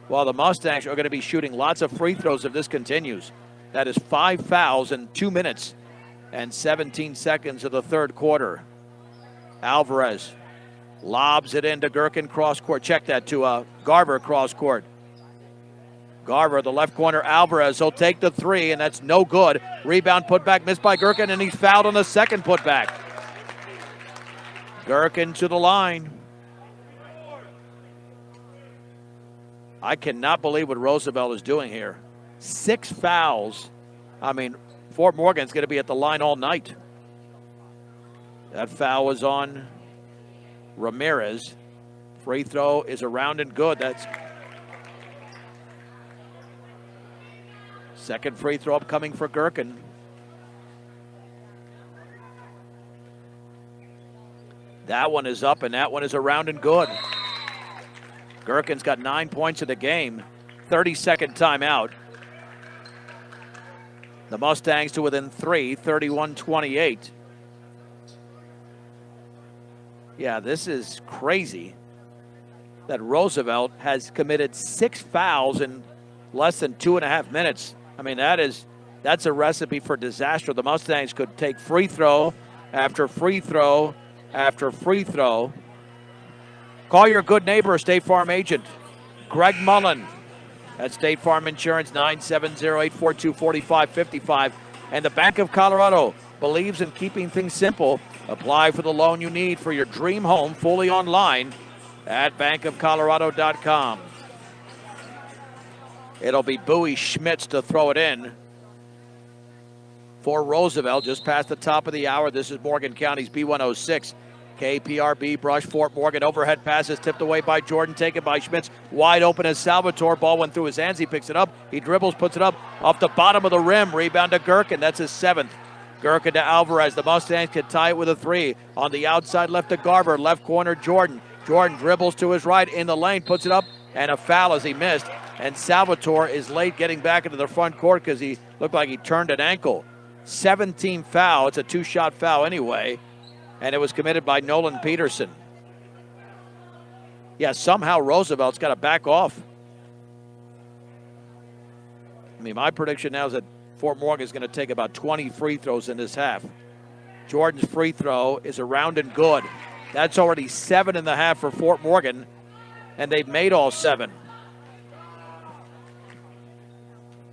Well, the Mustangs are going to be shooting lots of free throws if this continues. That is 5 fouls in 2 minutes and 17 seconds of the third quarter. Alvarez lobs it into Gherkin cross court. Check that to Garver cross court. Garver, the left corner, Alvarez. He'll take the 3, and that's no good. Rebound put back, missed by Gherkin, and he's fouled on the second putback. Gherkin to the line. I cannot believe what Roosevelt is doing here. 6 fouls. I mean, Fort Morgan's going to be at the line all night. That foul was on Ramirez. Free throw is around and good. That's second free throw upcoming for Gherkin. That one is up, and that one is around and good. Gherkin's got 9 points in the game. 30-second timeout. The Mustangs to within 3, 31-28. Yeah, this is crazy that Roosevelt has committed 6 fouls in less than 2.5 minutes. I mean, that's a recipe for disaster. The Mustangs could take free throw after free throw after free throw. Call your good neighbor, State Farm agent, Greg Mullen, at State Farm Insurance, 970-842-4555. And the Bank of Colorado believes in keeping things simple. Apply for the loan you need for your dream home fully online at bankofcolorado.com. It'll be Bowie Schmitz to throw it in for Roosevelt just past the top of the hour. This is Morgan County's B106. KPRB Brush, Fort Morgan. Overhead passes tipped away by Jordan, taken by Schmitz. Wide open as Salvatore. Ball went through his hands. He picks it up. He dribbles, puts it up off the bottom of the rim. Rebound to Gherkin. That's his 7th. Gherkin to Alvarez. The Mustangs can tie it with a 3. On the outside left to Garver. Left corner Jordan. Jordan dribbles to his right in the lane, puts it up, and a foul as he missed. And Salvatore is late getting back into the front court because he looked like he turned an ankle. 17 foul. It's a two-shot foul anyway, and it was committed by Nolan Peterson. Yeah, somehow Roosevelt's got to back off. I mean, my prediction now is that Fort Morgan is going to take about 20 free throws in this half. Jordan's free throw is around and good. That's already 7.5 for Fort Morgan, and they've made all 7.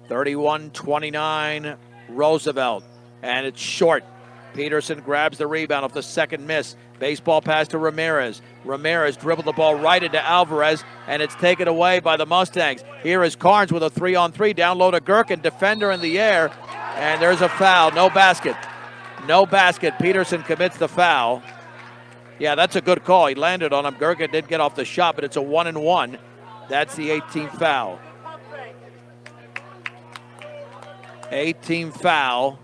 31-29, Roosevelt, and it's short. Peterson grabs the rebound off the second miss. Baseball pass to Ramirez. Ramirez dribbled the ball right into Alvarez, and it's taken away by the Mustangs. Here is Carnes with a 3-on-3. Down low to Gherkin, defender in the air, and there's a foul. No basket. No basket. Peterson commits the foul. Yeah, that's a good call. He landed on him. Gherkin did get off the shot, but it's a 1-and-1. That's the 18th foul. 18th foul.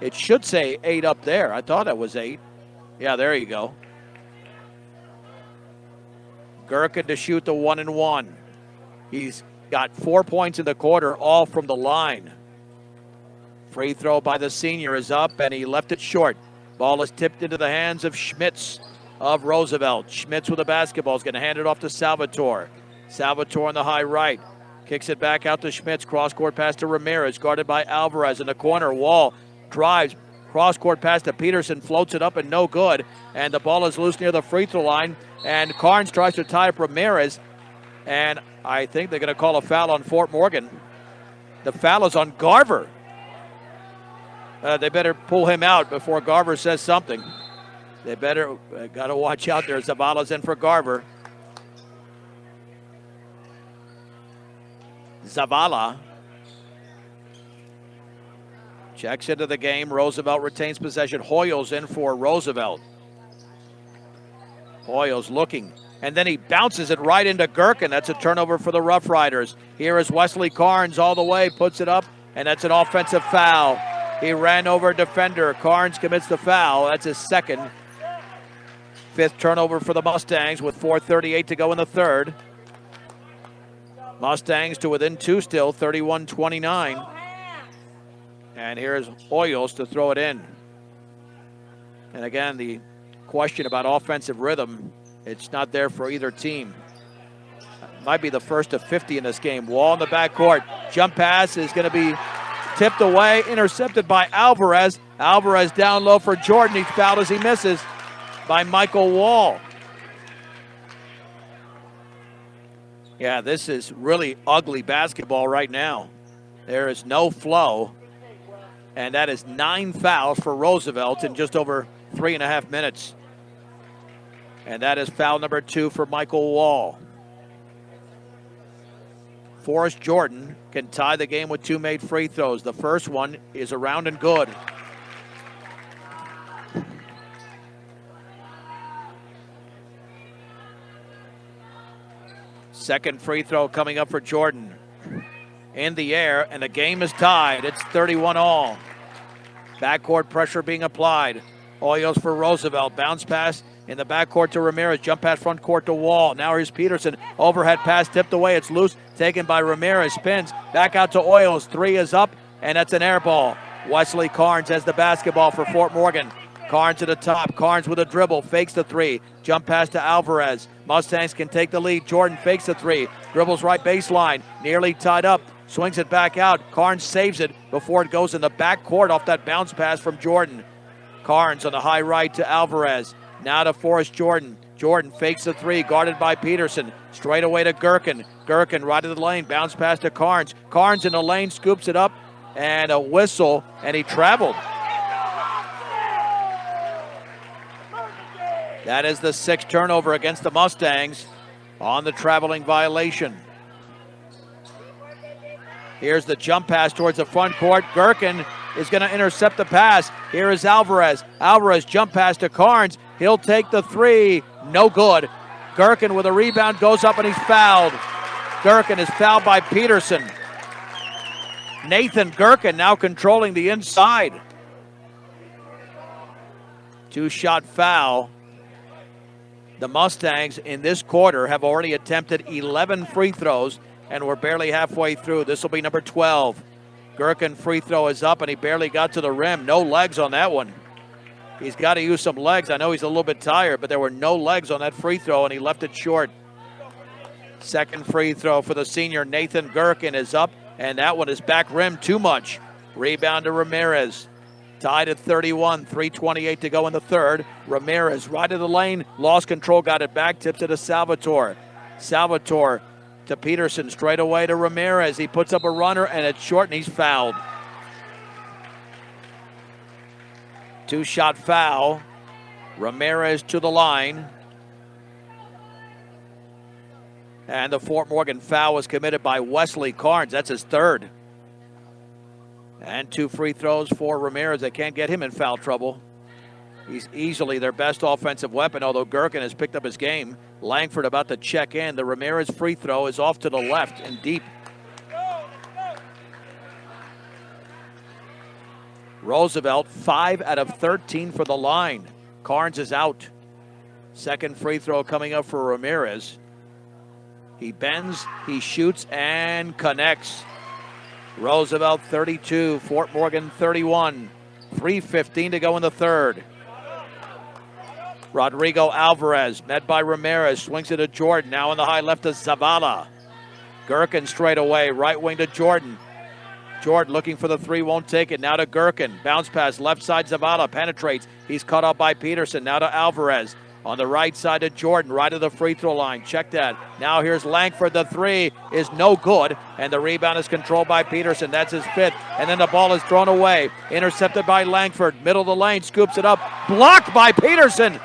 It should say 8 up there. I thought it was 8. Yeah, there you go. Gherkin to shoot the 1-and-1. He's got 4 points in the quarter, all from the line. Free throw by the senior is up, and he left it short. Ball is tipped into the hands of Schmitz of Roosevelt. Schmitz with the basketball is going to hand it off to Salvatore. Salvatore on the high right. Kicks it back out to Schmitz. Cross-court pass to Ramirez, guarded by Alvarez in the corner. Wall drives. Cross-court pass to Peterson, floats it up and no good. And the ball is loose near the free throw line. And Carnes tries to tie up Ramirez. And I think they're going to call a foul on Fort Morgan. The foul is on Garver. They better pull him out before Garver says something. They better, got to watch out there. Zavala's in for Garver. Zavala checks into the game. Roosevelt retains possession. Hoyles in for Roosevelt. Hoyles looking. And then he bounces it right into Gherkin. That's a turnover for the Rough Riders. Here is Wesley Carnes all the way. Puts it up. And that's an offensive foul. He ran over a defender. Carnes commits the foul. That's his second. 5th turnover for the Mustangs with 4:38 to go in the third. Mustangs to within 2 still, 31-29. And here's Hoyles to throw it in. And again, the question about offensive rhythm, it's not there for either team. Might be the first of 50 in this game. Wall in the backcourt. Jump pass is going to be tipped away, intercepted by Alvarez. Alvarez down low for Jordan. He's fouled as he misses by Michael Wall. Yeah, this is really ugly basketball right now. There is no flow. And that is 9 fouls for Roosevelt in just over 3.5 minutes. And that is foul number 2 for Michael Wall. Forrest Jordan can tie the game with 2 made free throws. The first one is around and good. Second free throw coming up for Jordan. In the air, and the game is tied. It's 31-all. Backcourt pressure being applied. Hoyles for Roosevelt. Bounce pass in the backcourt to Ramirez. Jump pass front court to Wall. Now here's Peterson. Overhead pass tipped away. It's loose. Taken by Ramirez. Spins. Back out to Hoyles. 3 is up, and that's an air ball. Wesley Carnes has the basketball for Fort Morgan. Carnes to the top. Carnes with a dribble. Fakes the 3. Jump pass to Alvarez. Mustangs can take the lead. Jordan fakes the 3. Dribbles right baseline. Nearly tied up. Swings it back out. Carnes saves it before it goes in the backcourt off that bounce pass from Jordan. Carnes on the high right to Alvarez. Now to Forrest Jordan. Jordan fakes the 3, guarded by Peterson. Straight away to Gherkin. Gherkin right of the lane. Bounce pass to Carnes. Carnes in the lane, scoops it up, and a whistle, and he traveled. That is the 6th turnover against the Mustangs on the traveling violation. Here's the jump pass towards the front court. Gherkin is going to intercept the pass. Here is Alvarez. Alvarez jump pass to Carnes. He'll take the 3. No good. Gherkin with a rebound goes up and he's fouled. Gherkin is fouled by Peterson. Nathan Gherkin now controlling the inside. 2-shot foul. The Mustangs in this quarter have already attempted 11 free throws, and we're barely halfway through. This will be number 12. Gherkin free throw is up, and he barely got to the rim. No legs on that one. He's got to use some legs. I know he's a little bit tired, but there were no legs on that free throw, and he left it short. Second free throw for the senior Nathan Gherkin is up, and that one is back rim too much. Rebound to Ramirez. Tied at 31, 3:28 to go in the third. Ramirez right of the lane, lost control, got it back, tips it to Salvatore. Salvatore to Peterson, straight away to Ramirez. He puts up a runner, and it's short, and he's fouled. Two-shot foul. Ramirez to the line. And the Fort Morgan foul was committed by Wesley Carnes. That's his third. And two free throws for Ramirez. They can't get him in foul trouble. He's easily their best offensive weapon, although Gherkin has picked up his game. Langford about to check in. The Ramirez free throw is off to the left and deep. Roosevelt, 5 out of 13 for the line. Carnes is out. Second free throw coming up for Ramirez. He bends, he shoots, and connects. Roosevelt 32, Fort Morgan 31. 3:15 to go in the third. Rodrigo Alvarez, met by Ramirez, swings it to Jordan. Now in the high left to Zavala. Gherkin straight away, right wing to Jordan. Jordan looking for the three, won't take it. Now to Gherkin. Bounce pass, left side Zavala, penetrates. He's cut off by Peterson. Now to Alvarez. On the right side to Jordan, right of the free throw line. Check that. Now here's Langford. The three is no good, and the rebound is controlled by Peterson. That's his fifth. And then the ball is thrown away. Intercepted by Langford. Middle of the lane, scoops it up. Blocked by Peterson.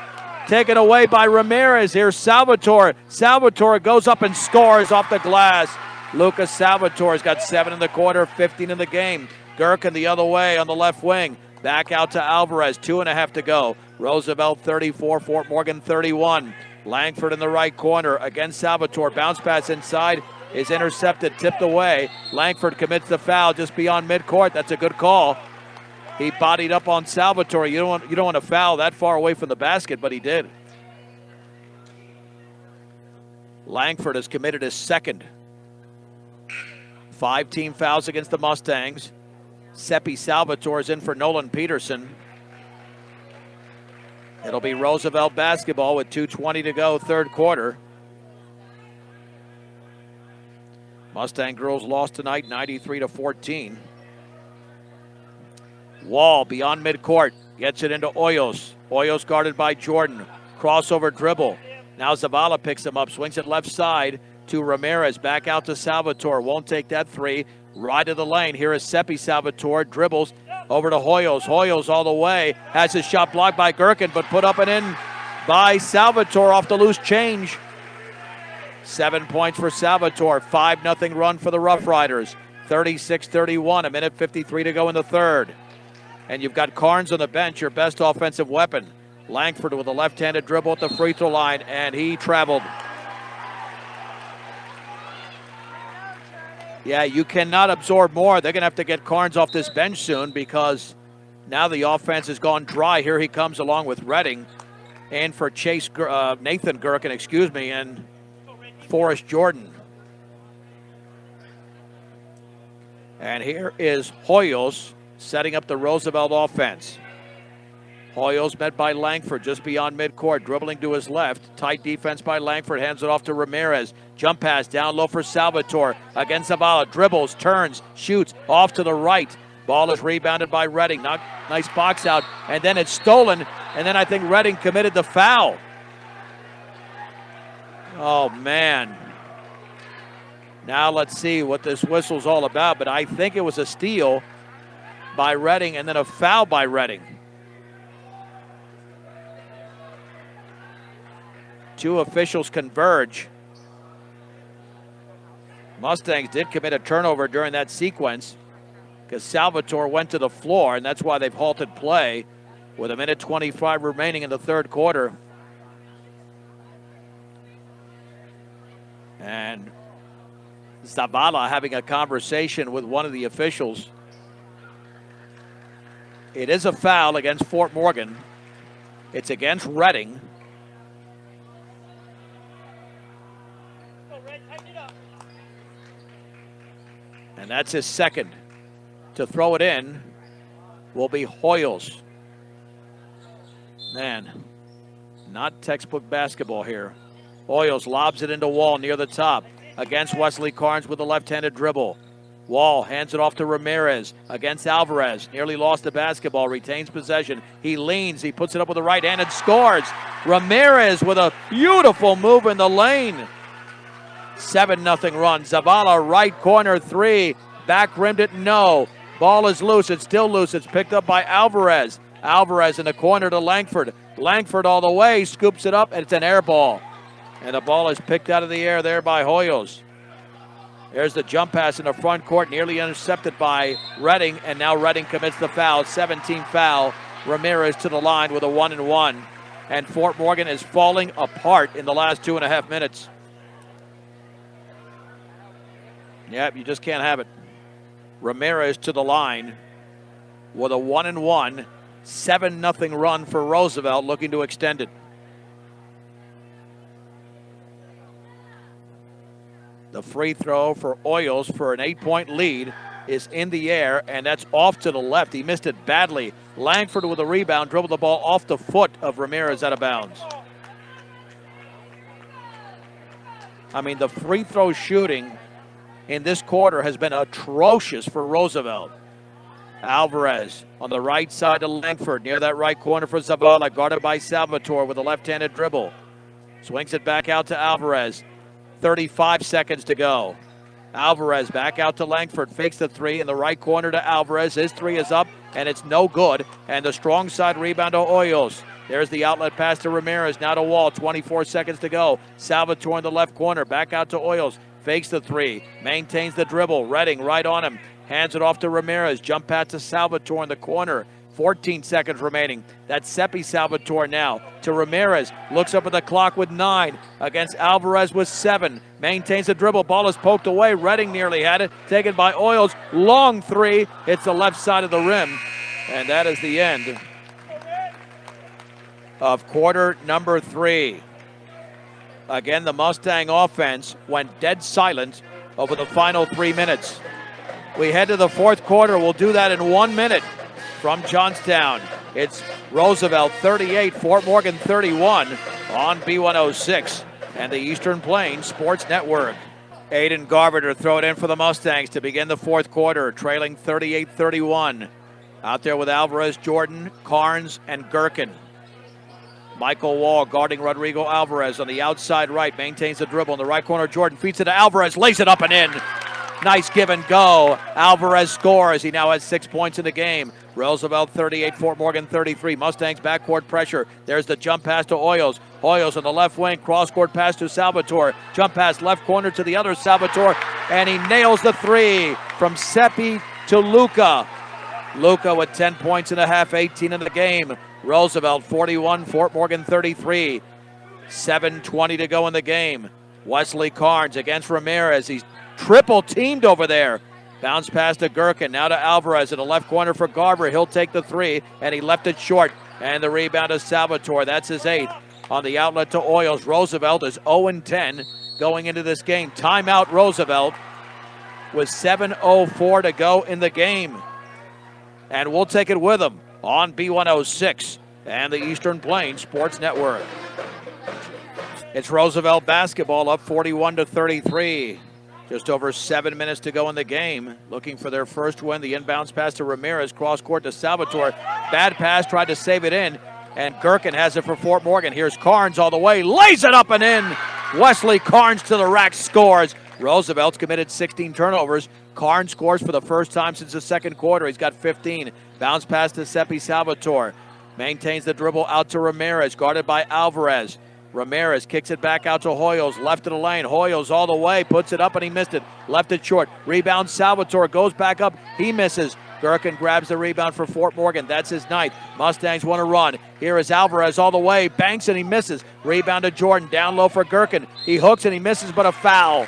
Taken away by Ramirez. Here's Salvatore. Salvatore goes up and scores off the glass. Lucas Salvatore's got 7 in the quarter, 15 in the game. Gherkin the other way on the left wing. Back out to Alvarez, 2.5 to go. Roosevelt 34, Fort Morgan 31. Langford in the right corner against Salvatore. Bounce pass inside is intercepted, tipped away. Langford commits the foul just beyond midcourt. That's a good call. He bodied up on Salvatore. You don't want to foul that far away from the basket, but he did. Langford has committed his second. 5 team fouls against the Mustangs. Seppi Salvatore is in for Nolan Peterson. It'll be Roosevelt basketball with 2:20 to go, third quarter. Mustang girls lost tonight, 93-14. Wall beyond midcourt, gets it into Hoyos. Hoyos guarded by Jordan. Crossover dribble. Now Zavala picks him up, swings it left side to Ramirez. Back out to Salvatore. Won't take that three. Right of the lane. Here is Seppi Salvatore. Dribbles over to Hoyos. Hoyos all the way. Has his shot blocked by Gherkin, but put up and in by Salvatore off the loose change. 7 points for Salvatore. 5-0 run for the Rough Riders. 36-31. 1:53 to go in the third. And you've got Carnes on the bench, your best offensive weapon. Langford with a left-handed dribble at the free throw line, and he traveled. Yeah, you cannot absorb more. They're going to have to get Carnes off this bench soon because now the offense has gone dry. Here he comes along with Redding and for Nathan Gherkin, and Forrest Jordan. And here is Hoyos setting up the Roosevelt offense. Hoyos met by Langford just beyond midcourt, dribbling to his left. Tight defense by Langford, hands it off to Ramirez. Jump pass down low for Salvatore against Zavala. Dribbles, turns, shoots off to the right. Ball is rebounded by Redding. Nice box out, and then it's stolen. And then I think Redding committed the foul. Oh, man. Now let's see what this whistle's all about, but I think it was a steal by Redding and then a foul by Redding. Two officials converge. Mustangs did commit a turnover during that sequence because Salvatore went to the floor, and that's why they've halted play with 1:25 remaining in the third quarter. And Zavala having a conversation with one of the officials. It is a foul against Fort Morgan. It's against Redding. And that's his second. to throw it in will be Hoyles. Man, not textbook basketball here. Hoyles lobs it into Wall near the top against Wesley Carnes with a left-handed dribble. Wall hands it off to Ramirez against Alvarez. Nearly lost the basketball, retains possession. He leans, he puts it up with the right hand and scores. Ramirez with a beautiful move in the lane. 7-0 run. Zavala right corner three. Back rimmed it, no. Ball is loose, it's still loose. It's picked up by Alvarez. Alvarez in the corner to Langford. Langford all the way, scoops it up, and it's an air ball. And the ball is picked out of the air there by Hoyles. There's the jump pass in the front court, nearly intercepted by Redding, and now Redding commits the foul. 17 foul. Ramirez to the line with a 1-and-1. And Fort Morgan is falling apart in the last 2.5 minutes. Yep, you just can't have it. Ramirez to the line with a 1-and-1. 7-0 run for Roosevelt, looking to extend it. The free throw for Hoyles for an 8-point lead is in the air, and that's off to the left. He missed it badly. Langford with a rebound, dribbled the ball off the foot of Ramirez out of bounds. I mean, the free throw shooting in this quarter has been atrocious for Roosevelt. Alvarez on the right side to Langford, near that right corner for Zavala, guarded by Salvatore with a left-handed dribble. Swings it back out to Alvarez. 35 seconds to go. Alvarez back out to Langford, fakes the three in the right corner to Alvarez. His three is up, and it's no good. And the strong side rebound to Hoyles. There's the outlet pass to Ramirez, now to Wall. 24 seconds to go. Salvatore in the left corner, back out to Hoyles. Fakes the three, maintains the dribble. Redding right on him, hands it off to Ramirez. Jump pass to Salvatore in the corner. 14 seconds remaining. That's Seppi Salvatore now to Ramirez. Looks up at the clock with 9 against Alvarez with 7. Maintains the dribble. Ball is poked away. Redding nearly had it. Taken by Hoyles. Long three. Hits the left side of the rim. And that is the end of quarter number 3. Again, the Mustang offense went dead silent over the final 3 minutes. We head to the fourth quarter. We'll do that in 1 minute. From Johnstown, it's Roosevelt 38, Fort Morgan 31 on B106 and the Eastern Plains Sports Network. Aiden Garver to throw it in for the Mustangs to begin the fourth quarter, trailing 38-31. Out there with Alvarez, Jordan, Carnes, and Gherkin. Michael Wall guarding Rodrigo Alvarez on the outside right, maintains the dribble in the right corner. Jordan feeds it to Alvarez, lays it up and in. Nice give and go. Alvarez scores. He now has 6 points in the game. Roosevelt 38, Fort Morgan 33. Mustangs backcourt pressure. There's the jump pass to Hoyles. Hoyles on the left wing. Cross-court pass to Salvatore. Jump pass left corner to the other Salvatore. And he nails the three from Seppi to Luca. Luca with 10 points in a half, 18 in the game. Roosevelt 41, Fort Morgan 33. 7:20 to go in the game. Wesley Carnes against Ramirez. He's triple teamed over there. Bounce pass to Gherkin, now to Alvarez in the left corner for Garver. He'll take the three, and he left it short. And the rebound is Salvatore. That's his 8th. On the outlet to Hoyles. Roosevelt is 0-10 going into this game. Timeout Roosevelt with 7:04 to go in the game. And we'll take it with him on B106 and the Eastern Plains Sports Network. It's Roosevelt basketball up 41-33. Just over 7 minutes to go in the game. Looking for their first win. The inbounds pass to Ramirez. Cross court to Salvatore. Bad pass, tried to save it in. And Gherkin has it for Fort Morgan. Here's Carnes all the way. Lays it up and in. Wesley Carnes to the rack scores. Roosevelt's committed 16 turnovers. Carnes scores for the first time since the second quarter. He's got 15. Bounce pass to Seppi Salvatore. Maintains the dribble out to Ramirez. Guarded by Alvarez. Ramirez kicks it back out to Hoyles, left of the lane. Hoyles all the way, puts it up and he missed it. Left it short. Rebound Salvatore, goes back up. He misses. Gherkin grabs the rebound for Fort Morgan. That's his 9th. Mustangs want to run. Here is Alvarez all the way. Banks and he misses. Rebound to Jordan. Down low for Gherkin. He hooks and he misses, but a foul.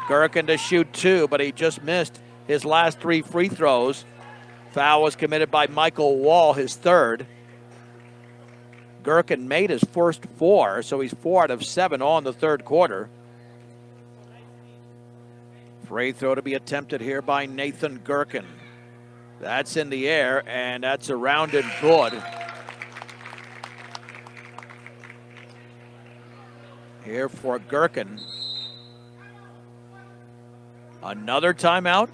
Gherkin to shoot 2, but he just missed his last 3 free throws. Foul was committed by Michael Wall, his 3rd. Gherkin made his first 4, so he's 4 out of 7 on the third quarter. Free throw to be attempted here by Nathan Gherkin. That's in the air, and that's around and good. Here for Gherkin. Another timeout.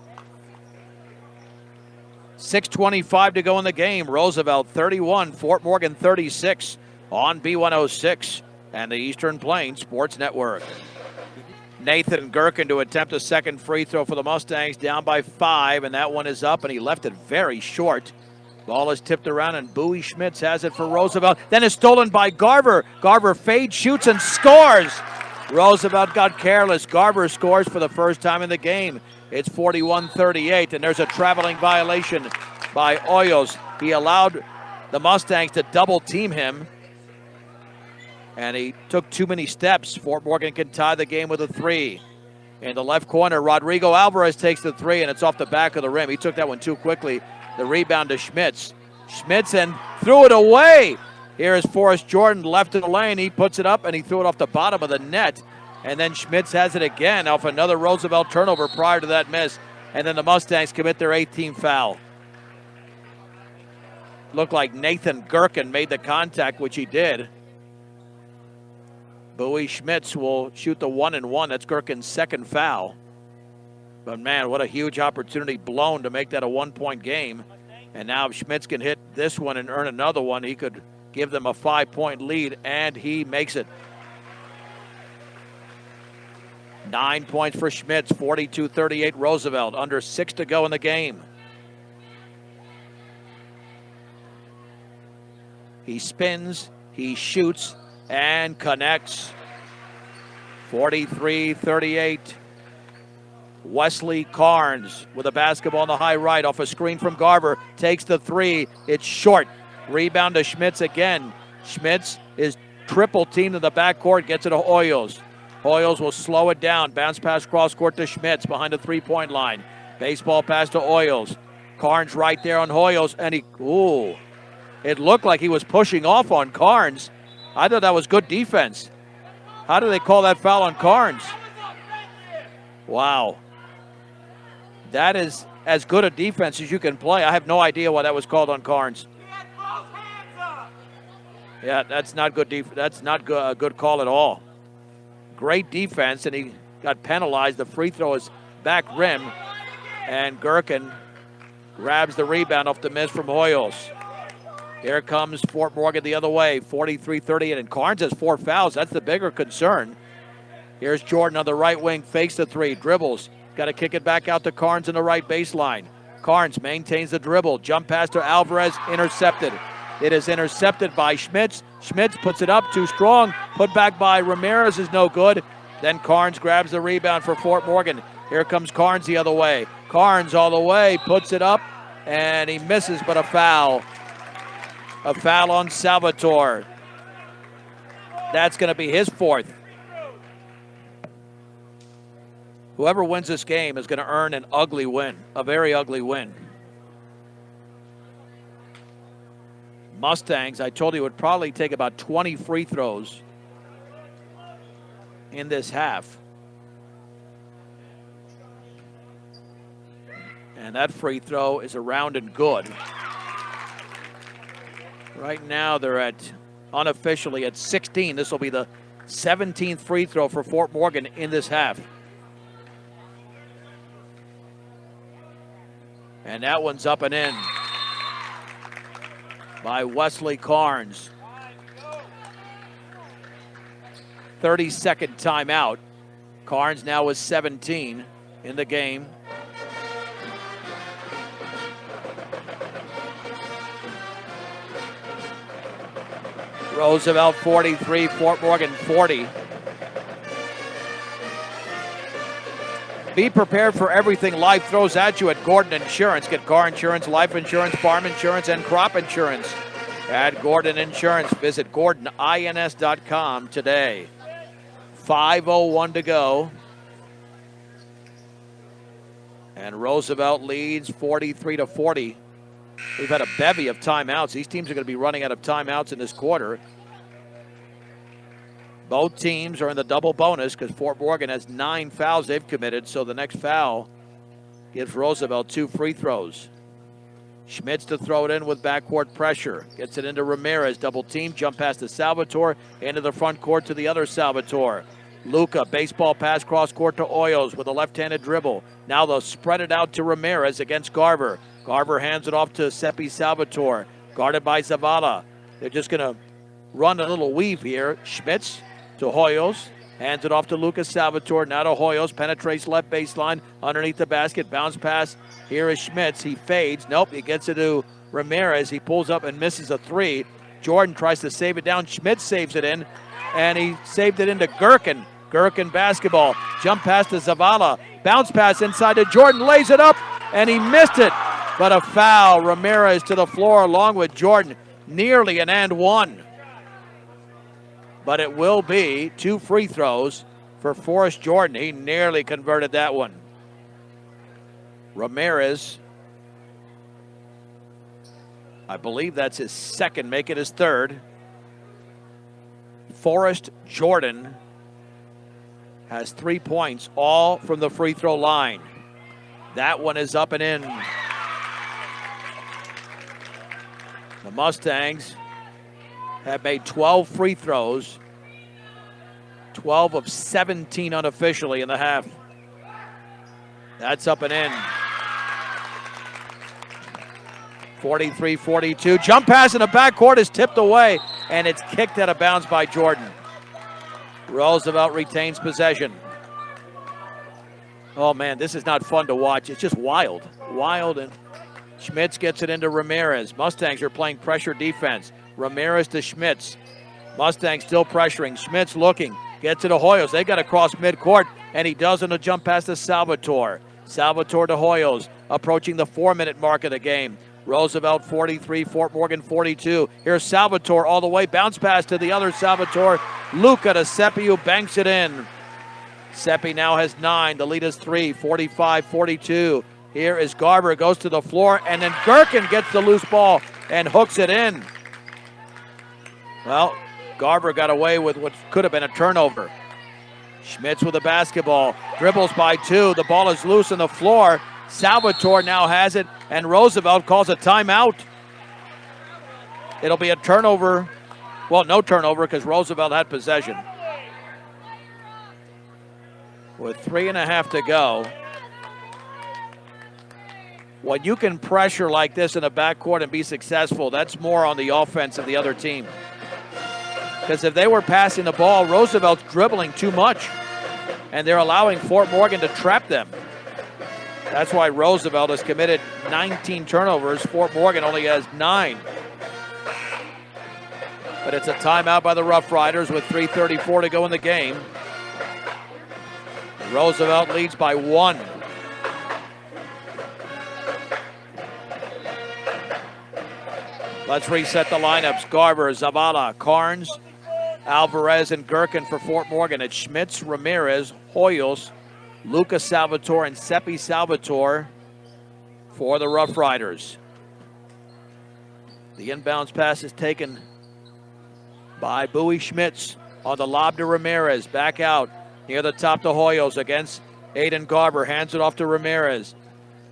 6:25 to go in the game. Roosevelt 31, Fort Morgan 36 on B106 and the Eastern Plains Sports Network. Nathan Gherkin to attempt a second free throw for the Mustangs, down by 5, and that one is up, and he left it very short. Ball is tipped around, and Bowie Schmitz has it for Roosevelt. Then is stolen by Garver. Garver fades, shoots, and scores. Roosevelt got careless. Garver scores for the first time in the game. It's 41-38, and there's a traveling violation by Hoyos. He allowed the Mustangs to double team him, and he took too many steps. Fort Morgan can tie the game with a 3. In the left corner, Rodrigo Alvarez takes the 3, and it's off the back of the rim. He took that one too quickly. The rebound to Schmitz. Schmitz and threw it away. Here is Forrest Jordan left in the lane. He puts it up, and he threw it off the bottom of the net. And then Schmitz has it again off another Roosevelt turnover prior to that miss. And then the Mustangs commit their 18th foul. Looked like Nathan Gherkin made the contact, which he did. Bowie Schmitz will shoot the 1-and-1. That's Gherkin's second foul. But, man, what a huge opportunity blown to make that a 1-point game. And now if Schmitz can hit this one and earn another one, he could give them a 5-point lead, and he makes it. 9 points for Schmitz, 42-38 Roosevelt, under 6 to go in the game. He spins, he shoots, and connects. 43-38. Wesley Carnes with a basketball on the high right off a screen from Garver. Takes the 3. It's short. Rebound to Schmitz again. Schmitz is triple teamed in the backcourt. Gets it to Hoyos. Hoyos will slow it down. Bounce pass cross court to Schmitz behind the 3-point line. Baseball pass to Hoyos. Carnes right there on Hoyos. And it looked like he was pushing off on Carnes. I thought that was good defense. How do they call that foul on Carnes? Wow. That is as good a defense as you can play. I have no idea why that was called on Carnes. Yeah, that's not good. That's not a good call at all. Great defense, and he got penalized. The free throw is back rim, and Gherkin grabs the rebound off the miss from Hoyos. Here comes Fort Morgan the other way, 43-38, and Carnes has 4 fouls. That's the bigger concern. Here's Jordan on the right wing, fakes the 3, dribbles. Got to kick it back out to Carnes in the right baseline. Carnes maintains the dribble. Jump pass to Alvarez, intercepted. It is intercepted by Schmitz. Schmitz puts it up, too strong. Put back by Ramirez is no good. Then Carnes grabs the rebound for Fort Morgan. Here comes Carnes the other way. Carnes all the way, puts it up, and he misses, but a foul. A foul on Salvatore. That's going to be his 4th. Whoever wins this game is going to earn an ugly win, a very ugly win. Mustangs, I told you, would probably take about 20 free throws in this half. And that free throw is around and good. Right now they're at, unofficially, at 16. This will be the 17th free throw for Fort Morgan in this half. And that one's up and in by Wesley Carnes. 30-second timeout. Carnes now with 17 in the game. Roosevelt 43, Fort Morgan 40. Be prepared for everything life throws at you at Gordon Insurance. Get car insurance, life insurance, farm insurance, and crop insurance at Gordon Insurance. Visit GordonINS.com today. 5:01 to go. And Roosevelt leads 43-40. We've had a bevy of timeouts. These teams are going to be running out of timeouts in this quarter. Both teams are in the double bonus because Fort Morgan has 9 fouls they've committed, so the next foul gives Roosevelt 2 free throws. Schmitz to throw it in with backcourt pressure. Gets it into Ramirez, double team, jump pass to Salvatore, into the front court to the other Salvatore. Luca, baseball pass cross court to Hoyos with a left-handed dribble. Now they'll spread it out to Ramirez against Garver. Garver hands it off to Seppi Salvatore, guarded by Zavala. They're just going to run a little weave here. Schmitz to Hoyos, hands it off to Lucas Salvatore, now to Hoyos, penetrates left baseline, underneath the basket, bounce pass. Here is Schmitz, he fades, nope, he gets it to Ramirez, he pulls up and misses a 3. Jordan tries to save it down, Schmitz saves it in, and he saved it into Gherkin. Gherkin basketball, jump pass to Zavala, bounce pass inside to Jordan, lays it up, and he missed it. But a foul, Ramirez to the floor along with Jordan, nearly an and one. But it will be 2 free throws for Forrest Jordan. He nearly converted that one. Ramirez, I believe that's his second, make it his third. Forrest Jordan has 3 points, all from the free throw line. That one is up and in. The Mustangs have made 12 free throws, 12 of 17 unofficially in the half. That's up and in. 43-42. Jump pass in the backcourt is tipped away, and it's kicked out of bounds by Jordan. Roosevelt retains possession. Oh, man, this is not fun to watch. It's just wild. Wild, and Schmitz gets it into Ramirez. Mustangs are playing pressure defense. Ramirez to Schmitz. Mustangs still pressuring. Schmitz looking. Gets it to Hoyos. They got to cross midcourt, and he does in a jump pass to Salvatore. Salvatore to Hoyos, approaching the 4-minute mark of the game. Roosevelt 43, Fort Morgan 42. Here's Salvatore all the way. Bounce pass to the other Salvatore. Luca to Seppi, who banks it in. Seppi now has 9. The lead is 3, 45-42. Here is Garber, goes to the floor, and then Gherkin gets the loose ball and hooks it in. Well, Garber got away with what could have been a turnover. Schmitz with the basketball, dribbles by 2. The ball is loose on the floor. Salvatore now has it, and Roosevelt calls a timeout. It'll be a turnover. Well, no turnover because Roosevelt had possession. With 3.5 to go. When you can pressure like this in the backcourt and be successful, that's more on the offense of the other team. Because if they were passing the ball, Roosevelt's dribbling too much, and they're allowing Fort Morgan to trap them. That's why Roosevelt has committed 19 turnovers. Fort Morgan only has 9. But it's a timeout by the Rough Riders with 3:34 to go in the game. Roosevelt leads by 1. Let's reset the lineups. Garber, Zavala, Carnes, Alvarez, and Gherkin for Fort Morgan. It's Schmitz, Ramirez, Hoyos, Lucas Salvatore, and Seppi Salvatore for the Rough Riders. The inbounds pass is taken by Bowie Schmitz on the lob to Ramirez. Back out near the top to Hoyos against Aiden Garber. Hands it off to Ramirez.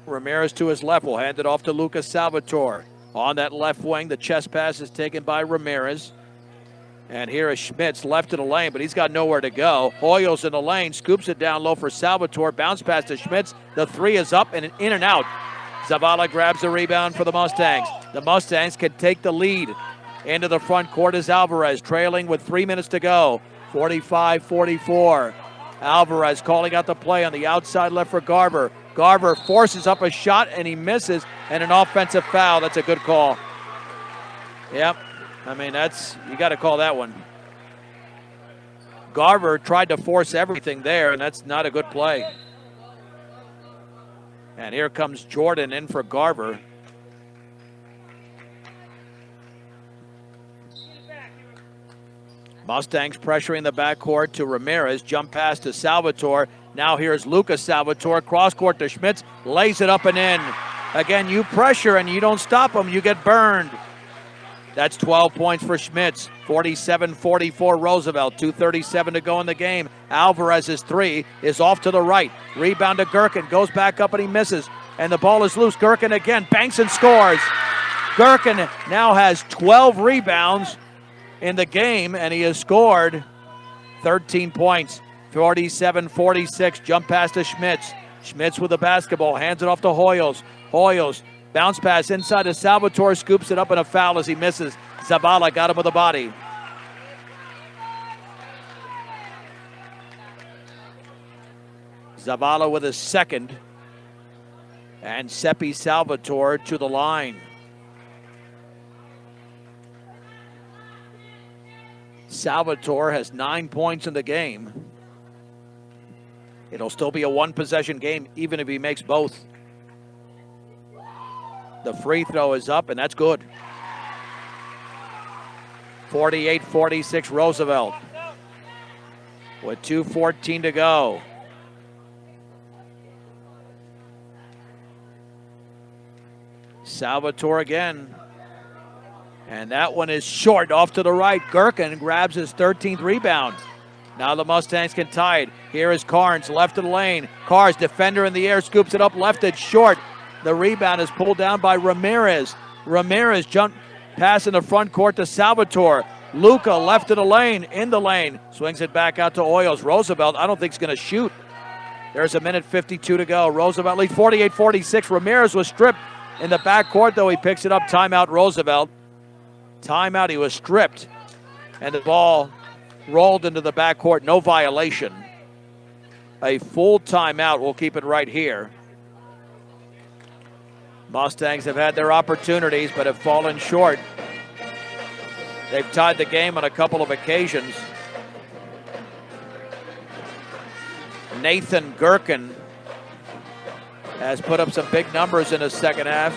Ramirez to his left will hand it off to Lucas Salvatore. On that left wing, the chest pass is taken by Ramirez. And here is Schmitz left of the lane, but he's got nowhere to go. Hoyos in the lane, scoops it down low for Salvatore. Bounce pass to Schmitz. The 3 is up and in and out. Zavala grabs the rebound for the Mustangs. The Mustangs can take the lead. Into the front court is Alvarez, trailing with 3 minutes to go. 45-44. Alvarez calling out the play on the outside left for Garber. Garber forces up a shot and he misses, and an offensive foul. That's a good call. Yep. I mean, you got to call that one. Garber tried to force everything there, and that's not a good play. And here comes Jordan in for Garber. Mustangs pressuring the backcourt to Ramirez. Jump pass to Salvatore. Now here's Lucas Salvatore. Cross court to Schmitz. Lays it up and in. Again, you pressure and you don't stop them, you get burned. That's 12 points for Schmitz. 47-44 Roosevelt. 2:37 to go in the game. Alvarez's three is off to the right. Rebound to Gherkin. Goes back up and he misses. And the ball is loose. Gherkin again. Banks and scores. Gherkin now has 12 rebounds in the game, and he has scored 13 points. 47-46. Jump pass to Schmitz. Schmitz with the basketball. Hands it off to Hoyos. Hoyos. Bounce pass inside to Salvatore, scoops it up in a foul as he misses. Zavala got him with the body. Zavala with his second. And Seppi Salvatore to the line. Salvatore has 9 points in the game. It'll still be a one-possession game even if he makes both. The free throw is up, and that's good. 48-46 Roosevelt. With 2:14 to go. Salvatore again. And that one is short off to the right. Gherkin grabs his 13th rebound. Now the Mustangs can tie it. Here is Carnes, left of the lane. Carnes, defender in the air, scoops it up, left it short. The rebound is pulled down by Ramirez. Ramirez jump pass in the front court to Salvatore. Luca left of the lane, in the lane. Swings it back out to Hoyos. Roosevelt, I don't think he's going to shoot. There's a minute 52 to go. Roosevelt leads 48-46. Ramirez was stripped in the backcourt, though he picks it up. Timeout, Roosevelt. Timeout, he was stripped. And the ball rolled into the backcourt. No violation. A full timeout. We'll keep it right here. Mustangs have had their opportunities, but have fallen short. They've tied the game on a couple of occasions. Nathan Gherkin has put up some big numbers in the second half.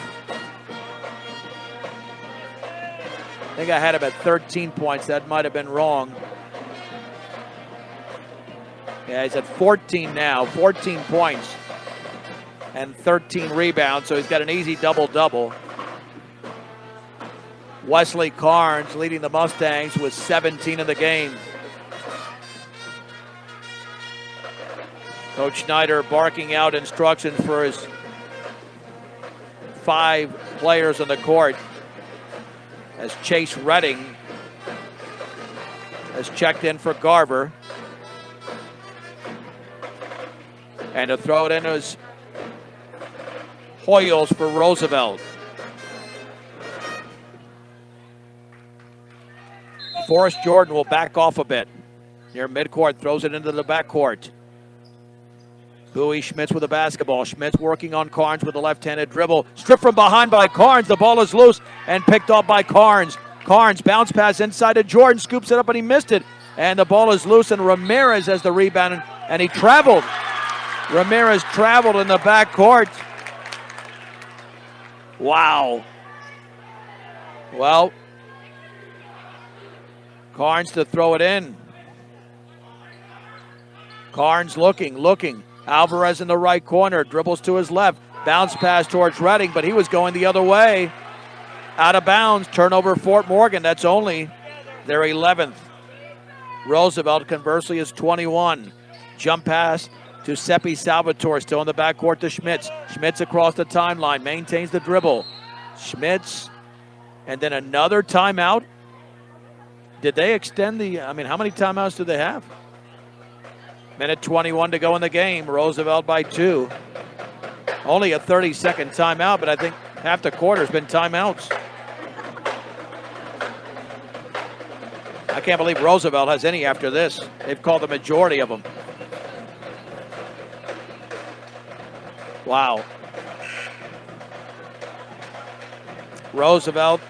I think I had him at 13 points. That might have been wrong. Yeah, he's at 14 now, 14 points and 13 rebounds, so he's got an easy double-double. Wesley Carnes leading the Mustangs with 17 in the game. Coach Schneider barking out instructions for his 5 players on the court as Chase Redding has checked in for Garver. And to throw it in is Hoyos for Roosevelt. Forrest Jordan will back off a bit. Near midcourt, throws it into the backcourt. Bowie Schmitz with the basketball. Schmitz working on Carnes with a left-handed dribble. Stripped from behind by Carnes. The ball is loose and picked off by Carnes. Carnes bounce pass inside to Jordan. Scoops it up and he missed it. And the ball is loose and Ramirez has the rebound and he traveled. Ramirez traveled in the backcourt. Wow. Well, Carnes to throw it in. Carnes looking. Alvarez in the right corner, dribbles to his left. Bounce pass towards Redding, but he was going the other way. Out of bounds, turnover Fort Morgan. That's only their 11th. Roosevelt, conversely, is 21. Jump pass to Seppi Salvatore, still in the backcourt to Schmitz. Schmitz across the timeline, maintains the dribble. Schmitz, and then another timeout. Did they extend how many timeouts do they have? Minute 21 to go in the game. Roosevelt by 2. Only a 30-second timeout, but I think half the quarter's been timeouts. I can't believe Roosevelt has any after this. They've called the majority of them. Wow. Roosevelt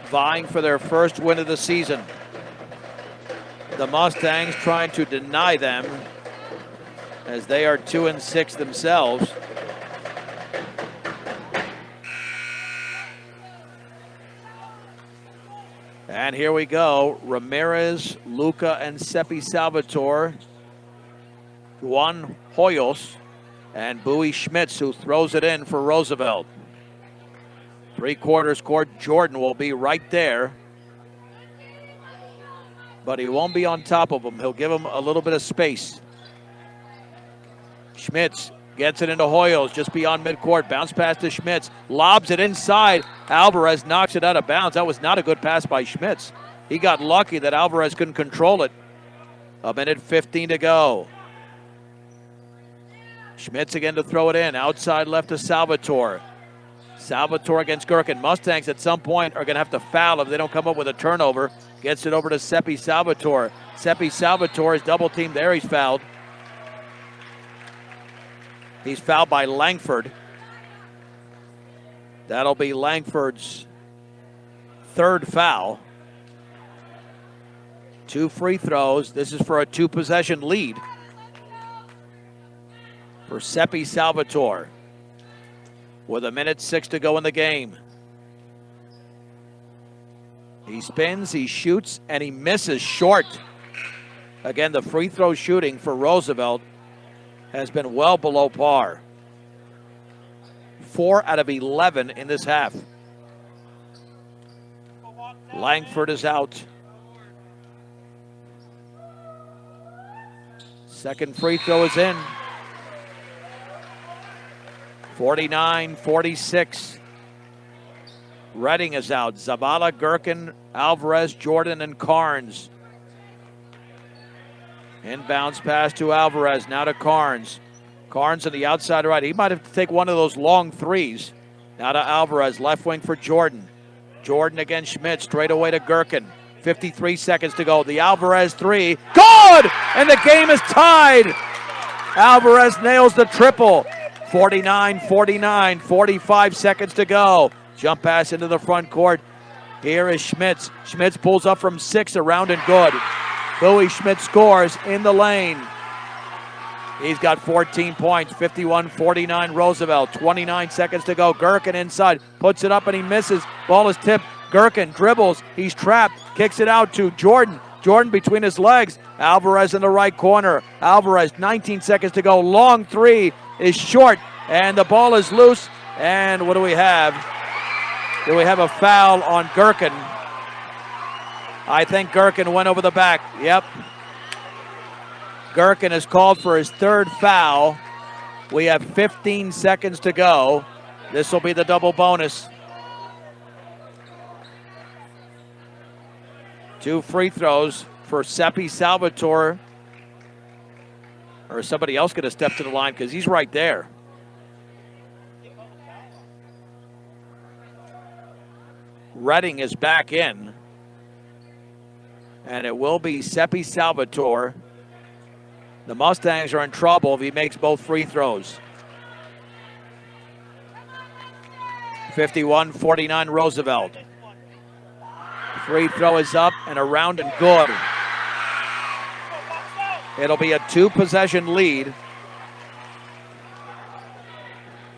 vying for their first win of the season. The Mustangs trying to deny them as they are 2-6 themselves. And here we go. Ramirez, Luca, and Seppi Salvatore. Juan Hoyos and Bowie Schmitz, who throws it in for Roosevelt. 3/4 court, Jordan will be right there. but he won't be on top of him. He'll give him a little bit of space. Schmitz gets it into Hoyles just beyond midcourt. Bounce pass to Schmitz. Lobs it inside. Alvarez knocks it out of bounds. That was not a good pass by Schmitz. He got lucky that Alvarez couldn't control it. A minute 15 to go. Schmitz again to throw it in. Outside left to Salvatore. Salvatore against Gherkin. Mustangs at some point are going to have to foul if they don't come up with a turnover. Gets it over to Seppi Salvatore. Seppi Salvatore is double teamed there. He's fouled. He's fouled by Langford. That'll be Langford's third foul. 2 free throws. This is for a 2-possession lead for Seppi Salvatore with 1:06 to go in the game. He spins, he shoots, and he misses short. Again, the free throw shooting for Roosevelt has been well below par. 4 out of 11 in this half. Langford is out. Second free throw is in. 49-46. Redding is out. Zavala, Gherkin, Alvarez, Jordan, and Carnes. Inbounds pass to Alvarez, now to Carnes. Carnes on the outside right. He might have to take one of those long threes. Now to Alvarez, left wing for Jordan. Jordan against Schmidt, straight away to Gherkin. 53 seconds to go. The Alvarez three, good! And the game is tied. Alvarez nails the triple. 49-49, 45 seconds to go. Jump pass into the front court. Here is Schmitz. Schmitz pulls up from 6, around and good. Bowie Schmitz scores in the lane. He's got 14 points, 51-49 Roosevelt. 29 seconds to go. Gherkin inside, puts it up and he misses. Ball is tipped. Gherkin dribbles. He's trapped. Kicks it out to Jordan. Jordan between his legs. Alvarez in the right corner. Alvarez, 19 seconds to go. Long three is short, and the ball is loose. And what do we have? Do we have a foul on Gherkin? I think Gherkin went over the back. Yep. Gherkin is called for his third foul. We have 15 seconds to go. This will be the double bonus. 2 free throws for Seppi Salvatore. Or is somebody else going to step to the line? Because he's right there. Redding is back in. And it will be Seppi Salvatore. The Mustangs are in trouble if he makes both free throws. 51-49 Roosevelt. Free throw is up and around and good. It'll be a 2-possession lead.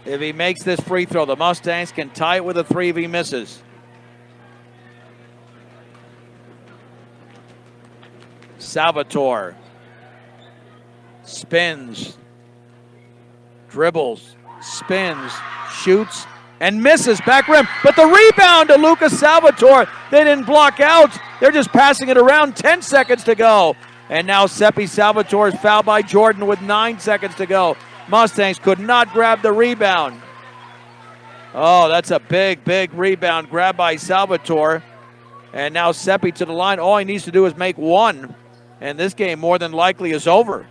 If he makes this free throw, the Mustangs can tie it with a 3 if he misses. Salvatore spins, dribbles, spins, shoots, and misses back rim. But the rebound to Lucas Salvatore. They didn't block out. They're just passing it around. 10 seconds to go. And now Seppi Salvatore is fouled by Jordan with 9 seconds to go. Mustangs could not grab the rebound. Oh, that's a big, big rebound grab by Salvatore. And now Seppi to the line. All he needs to do is make one. And this game more than likely is over.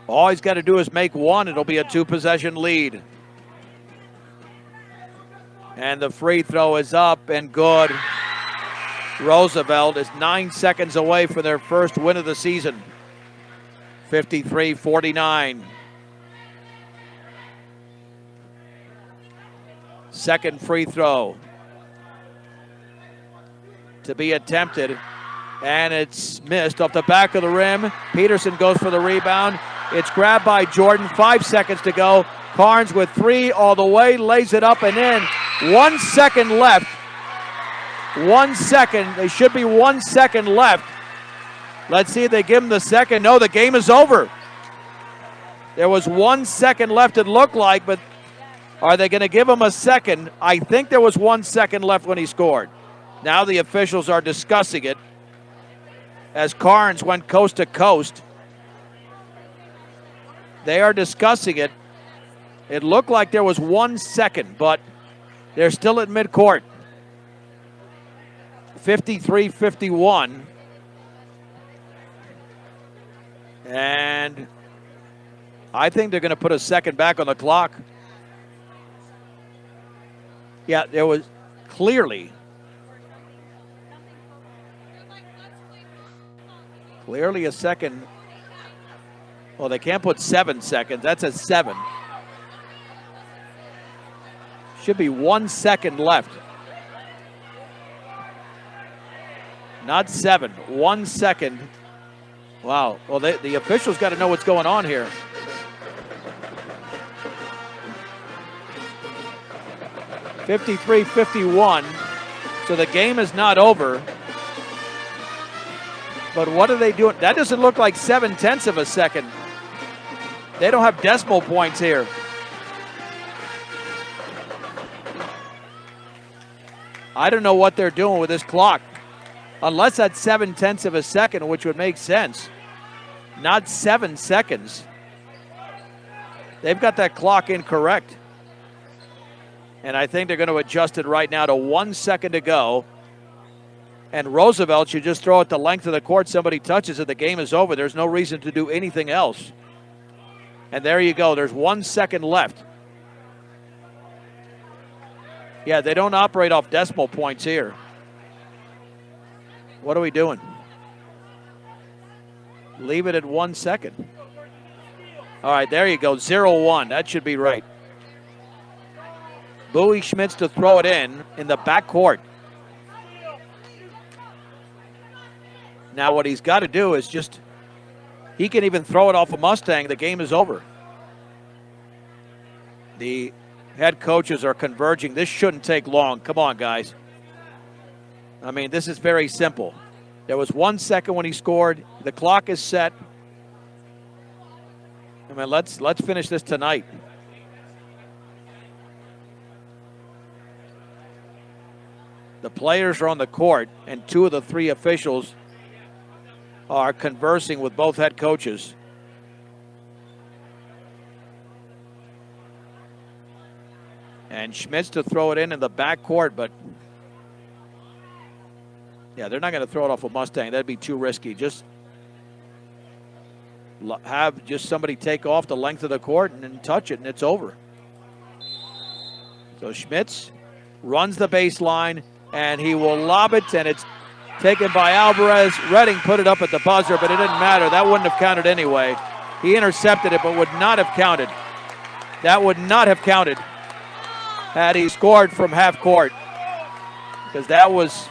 All he's got to do is make one. It'll be a 2-possession lead. And the free throw is up and good. Roosevelt is 9 seconds away from their first win of the season. 53-49. Second free throw to be attempted, and it's missed off the back of the rim. Peterson goes for the rebound. It's grabbed by Jordan. 5 seconds to go. Carnes with 3 all the way, lays it up and in. 1 second left. 1 second. There should be 1 second left. Let's see if they give him the second. No, the game is over. There was 1 second left, it looked like, but are they going to give him a second? I think there was 1 second left when he scored. Now the officials are discussing it as Carnes went coast to coast. They are discussing it. It looked like there was 1 second, but they're still at midcourt. 53-51. And I think they're going to put a second back on the clock. Yeah, there was clearly a second. Well, they can't put 7 seconds. That's a 7. Should be 1 second left. Not 7, 1 second. Wow. Well, the officials got to know what's going on here. (53-51). So the game is not over. But what are they doing? That doesn't look like 7/10 of a second. They don't have decimal points here. I don't know what they're doing with this clock. Unless that's 7/10 of a second, which would make sense. Not 7 seconds. They've got that clock incorrect. And I think they're going to adjust it right now to 1 second to go. And Roosevelt should just throw it the length of the court. Somebody touches it, the game is over. There's no reason to do anything else. And there you go. There's 1 second left. Yeah, they don't operate off decimal points here. What are we doing? Leave it at 1 second. All right, there you go. 0-1. That should be right. Bowie Schmitz to throw it in the backcourt. Now what he's got to do is he can even throw it off a Mustang. The game is over. The head coaches are converging. This shouldn't take long. Come on, guys. I mean, this is very simple. There was 1 second when he scored. The clock is set. I mean, let's finish this tonight. The players are on the court, and 2 of the 3 officials are conversing with both head coaches. And Schmitz to throw it in the backcourt, but yeah, they're not going to throw it off a Mustang. That'd be too risky. Just have somebody take off the length of the court and then touch it, and it's over. So Schmitz runs the baseline, and he will lob it, and it's taken by Alvarez. Redding put it up at the buzzer, but it didn't matter. That wouldn't have counted anyway. He intercepted it, but would not have counted. That would not have counted had he scored from half court, because that was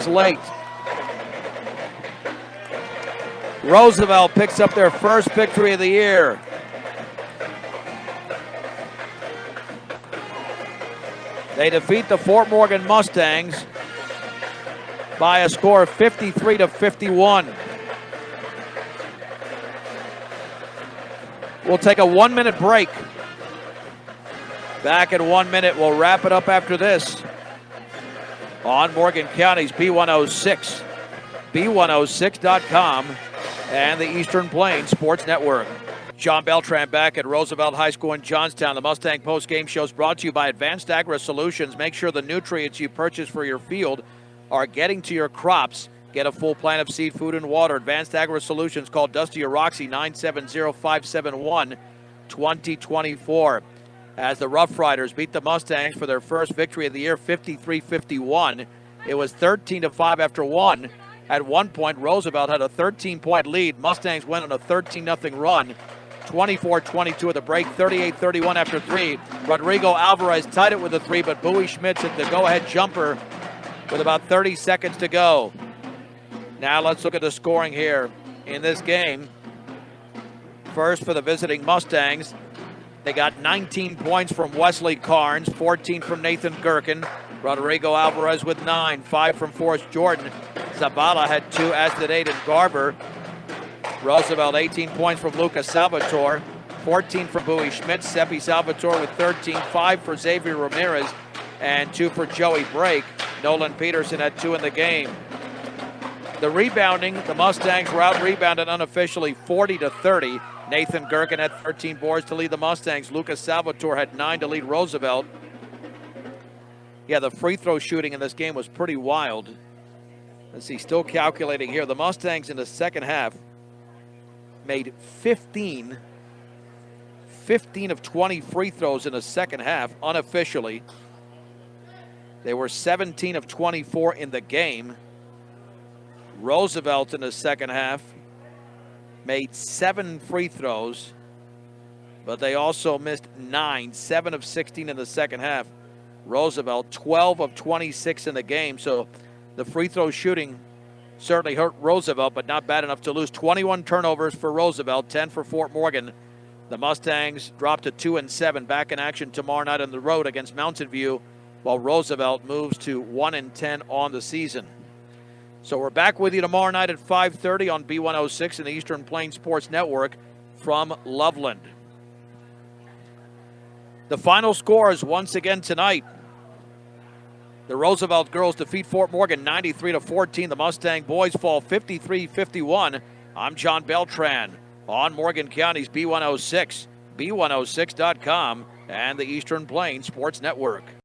late. Roosevelt picks up their first victory of the year. They defeat the Fort Morgan Mustangs by a score of 53-51. We'll take a 1-minute break. Back in 1 minute. We'll wrap it up after this on Morgan County's B106, B106.com, and the Eastern Plains Sports Network. John Beltran back at Roosevelt High School in Johnstown. The Mustang Post Game Show is brought to you by Advanced Agri Solutions. Make sure the nutrients you purchase for your field are getting to your crops. Get a full plan of seed, food, and water. Advanced Agri Solutions. Call Dusty or Roxy 970-571-2024. As the Rough Riders beat the Mustangs for their first victory of the year, 53-51. It was 13-5 after 1. At one point, Roosevelt had a 13-point lead. Mustangs went on a 13-0 run. 24-22 at the break, 38-31 after 3. Rodrigo Alvarez tied it with a 3, but Bowie Schmitz hit the go-ahead jumper with about 30 seconds to go. Now let's look at the scoring here in this game. First for the visiting Mustangs, they got 19 points from Wesley Carnes, 14 from Nathan Gherkin. Rodrigo Alvarez with 9, 5 from Forrest Jordan. Zabala had 2, as did Aiden Garber. Roosevelt 18 points from Lucas Salvatore, 14 from Bowie Schmitz. Seppi Salvatore with 13, 5 for Xavier Ramirez, and 2 for Joey Brake. Nolan Peterson had 2 in the game. The rebounding, the Mustangs were out-rebounded unofficially 40-30. Nathan Gerken had 13 boards to lead the Mustangs. Lucas Salvatore had 9 to lead Roosevelt. Yeah, the free throw shooting in this game was pretty wild. Let's see, still calculating here. The Mustangs in the second half made 15 of 20 free throws in the second half unofficially. They were 17 of 24 in the game. Roosevelt in the second half made 7 free throws, but they also missed 9, 7 of 16 in the second half. Roosevelt 12 of 26 in the game, so the free throw shooting certainly hurt Roosevelt, but not bad enough to lose. 21 turnovers for Roosevelt, 10 for Fort Morgan. The Mustangs dropped to 2-7, back in action tomorrow night on the road against Mountain View, while Roosevelt moves to 1-10 on the season. So we're back with you tomorrow night at 5:30 on B106 and the Eastern Plains Sports Network from Loveland. The final scores once again tonight. The Roosevelt girls defeat Fort Morgan 93-14. The Mustang boys fall 53-51. I'm John Beltran on Morgan County's B106, B106.com, and the Eastern Plains Sports Network.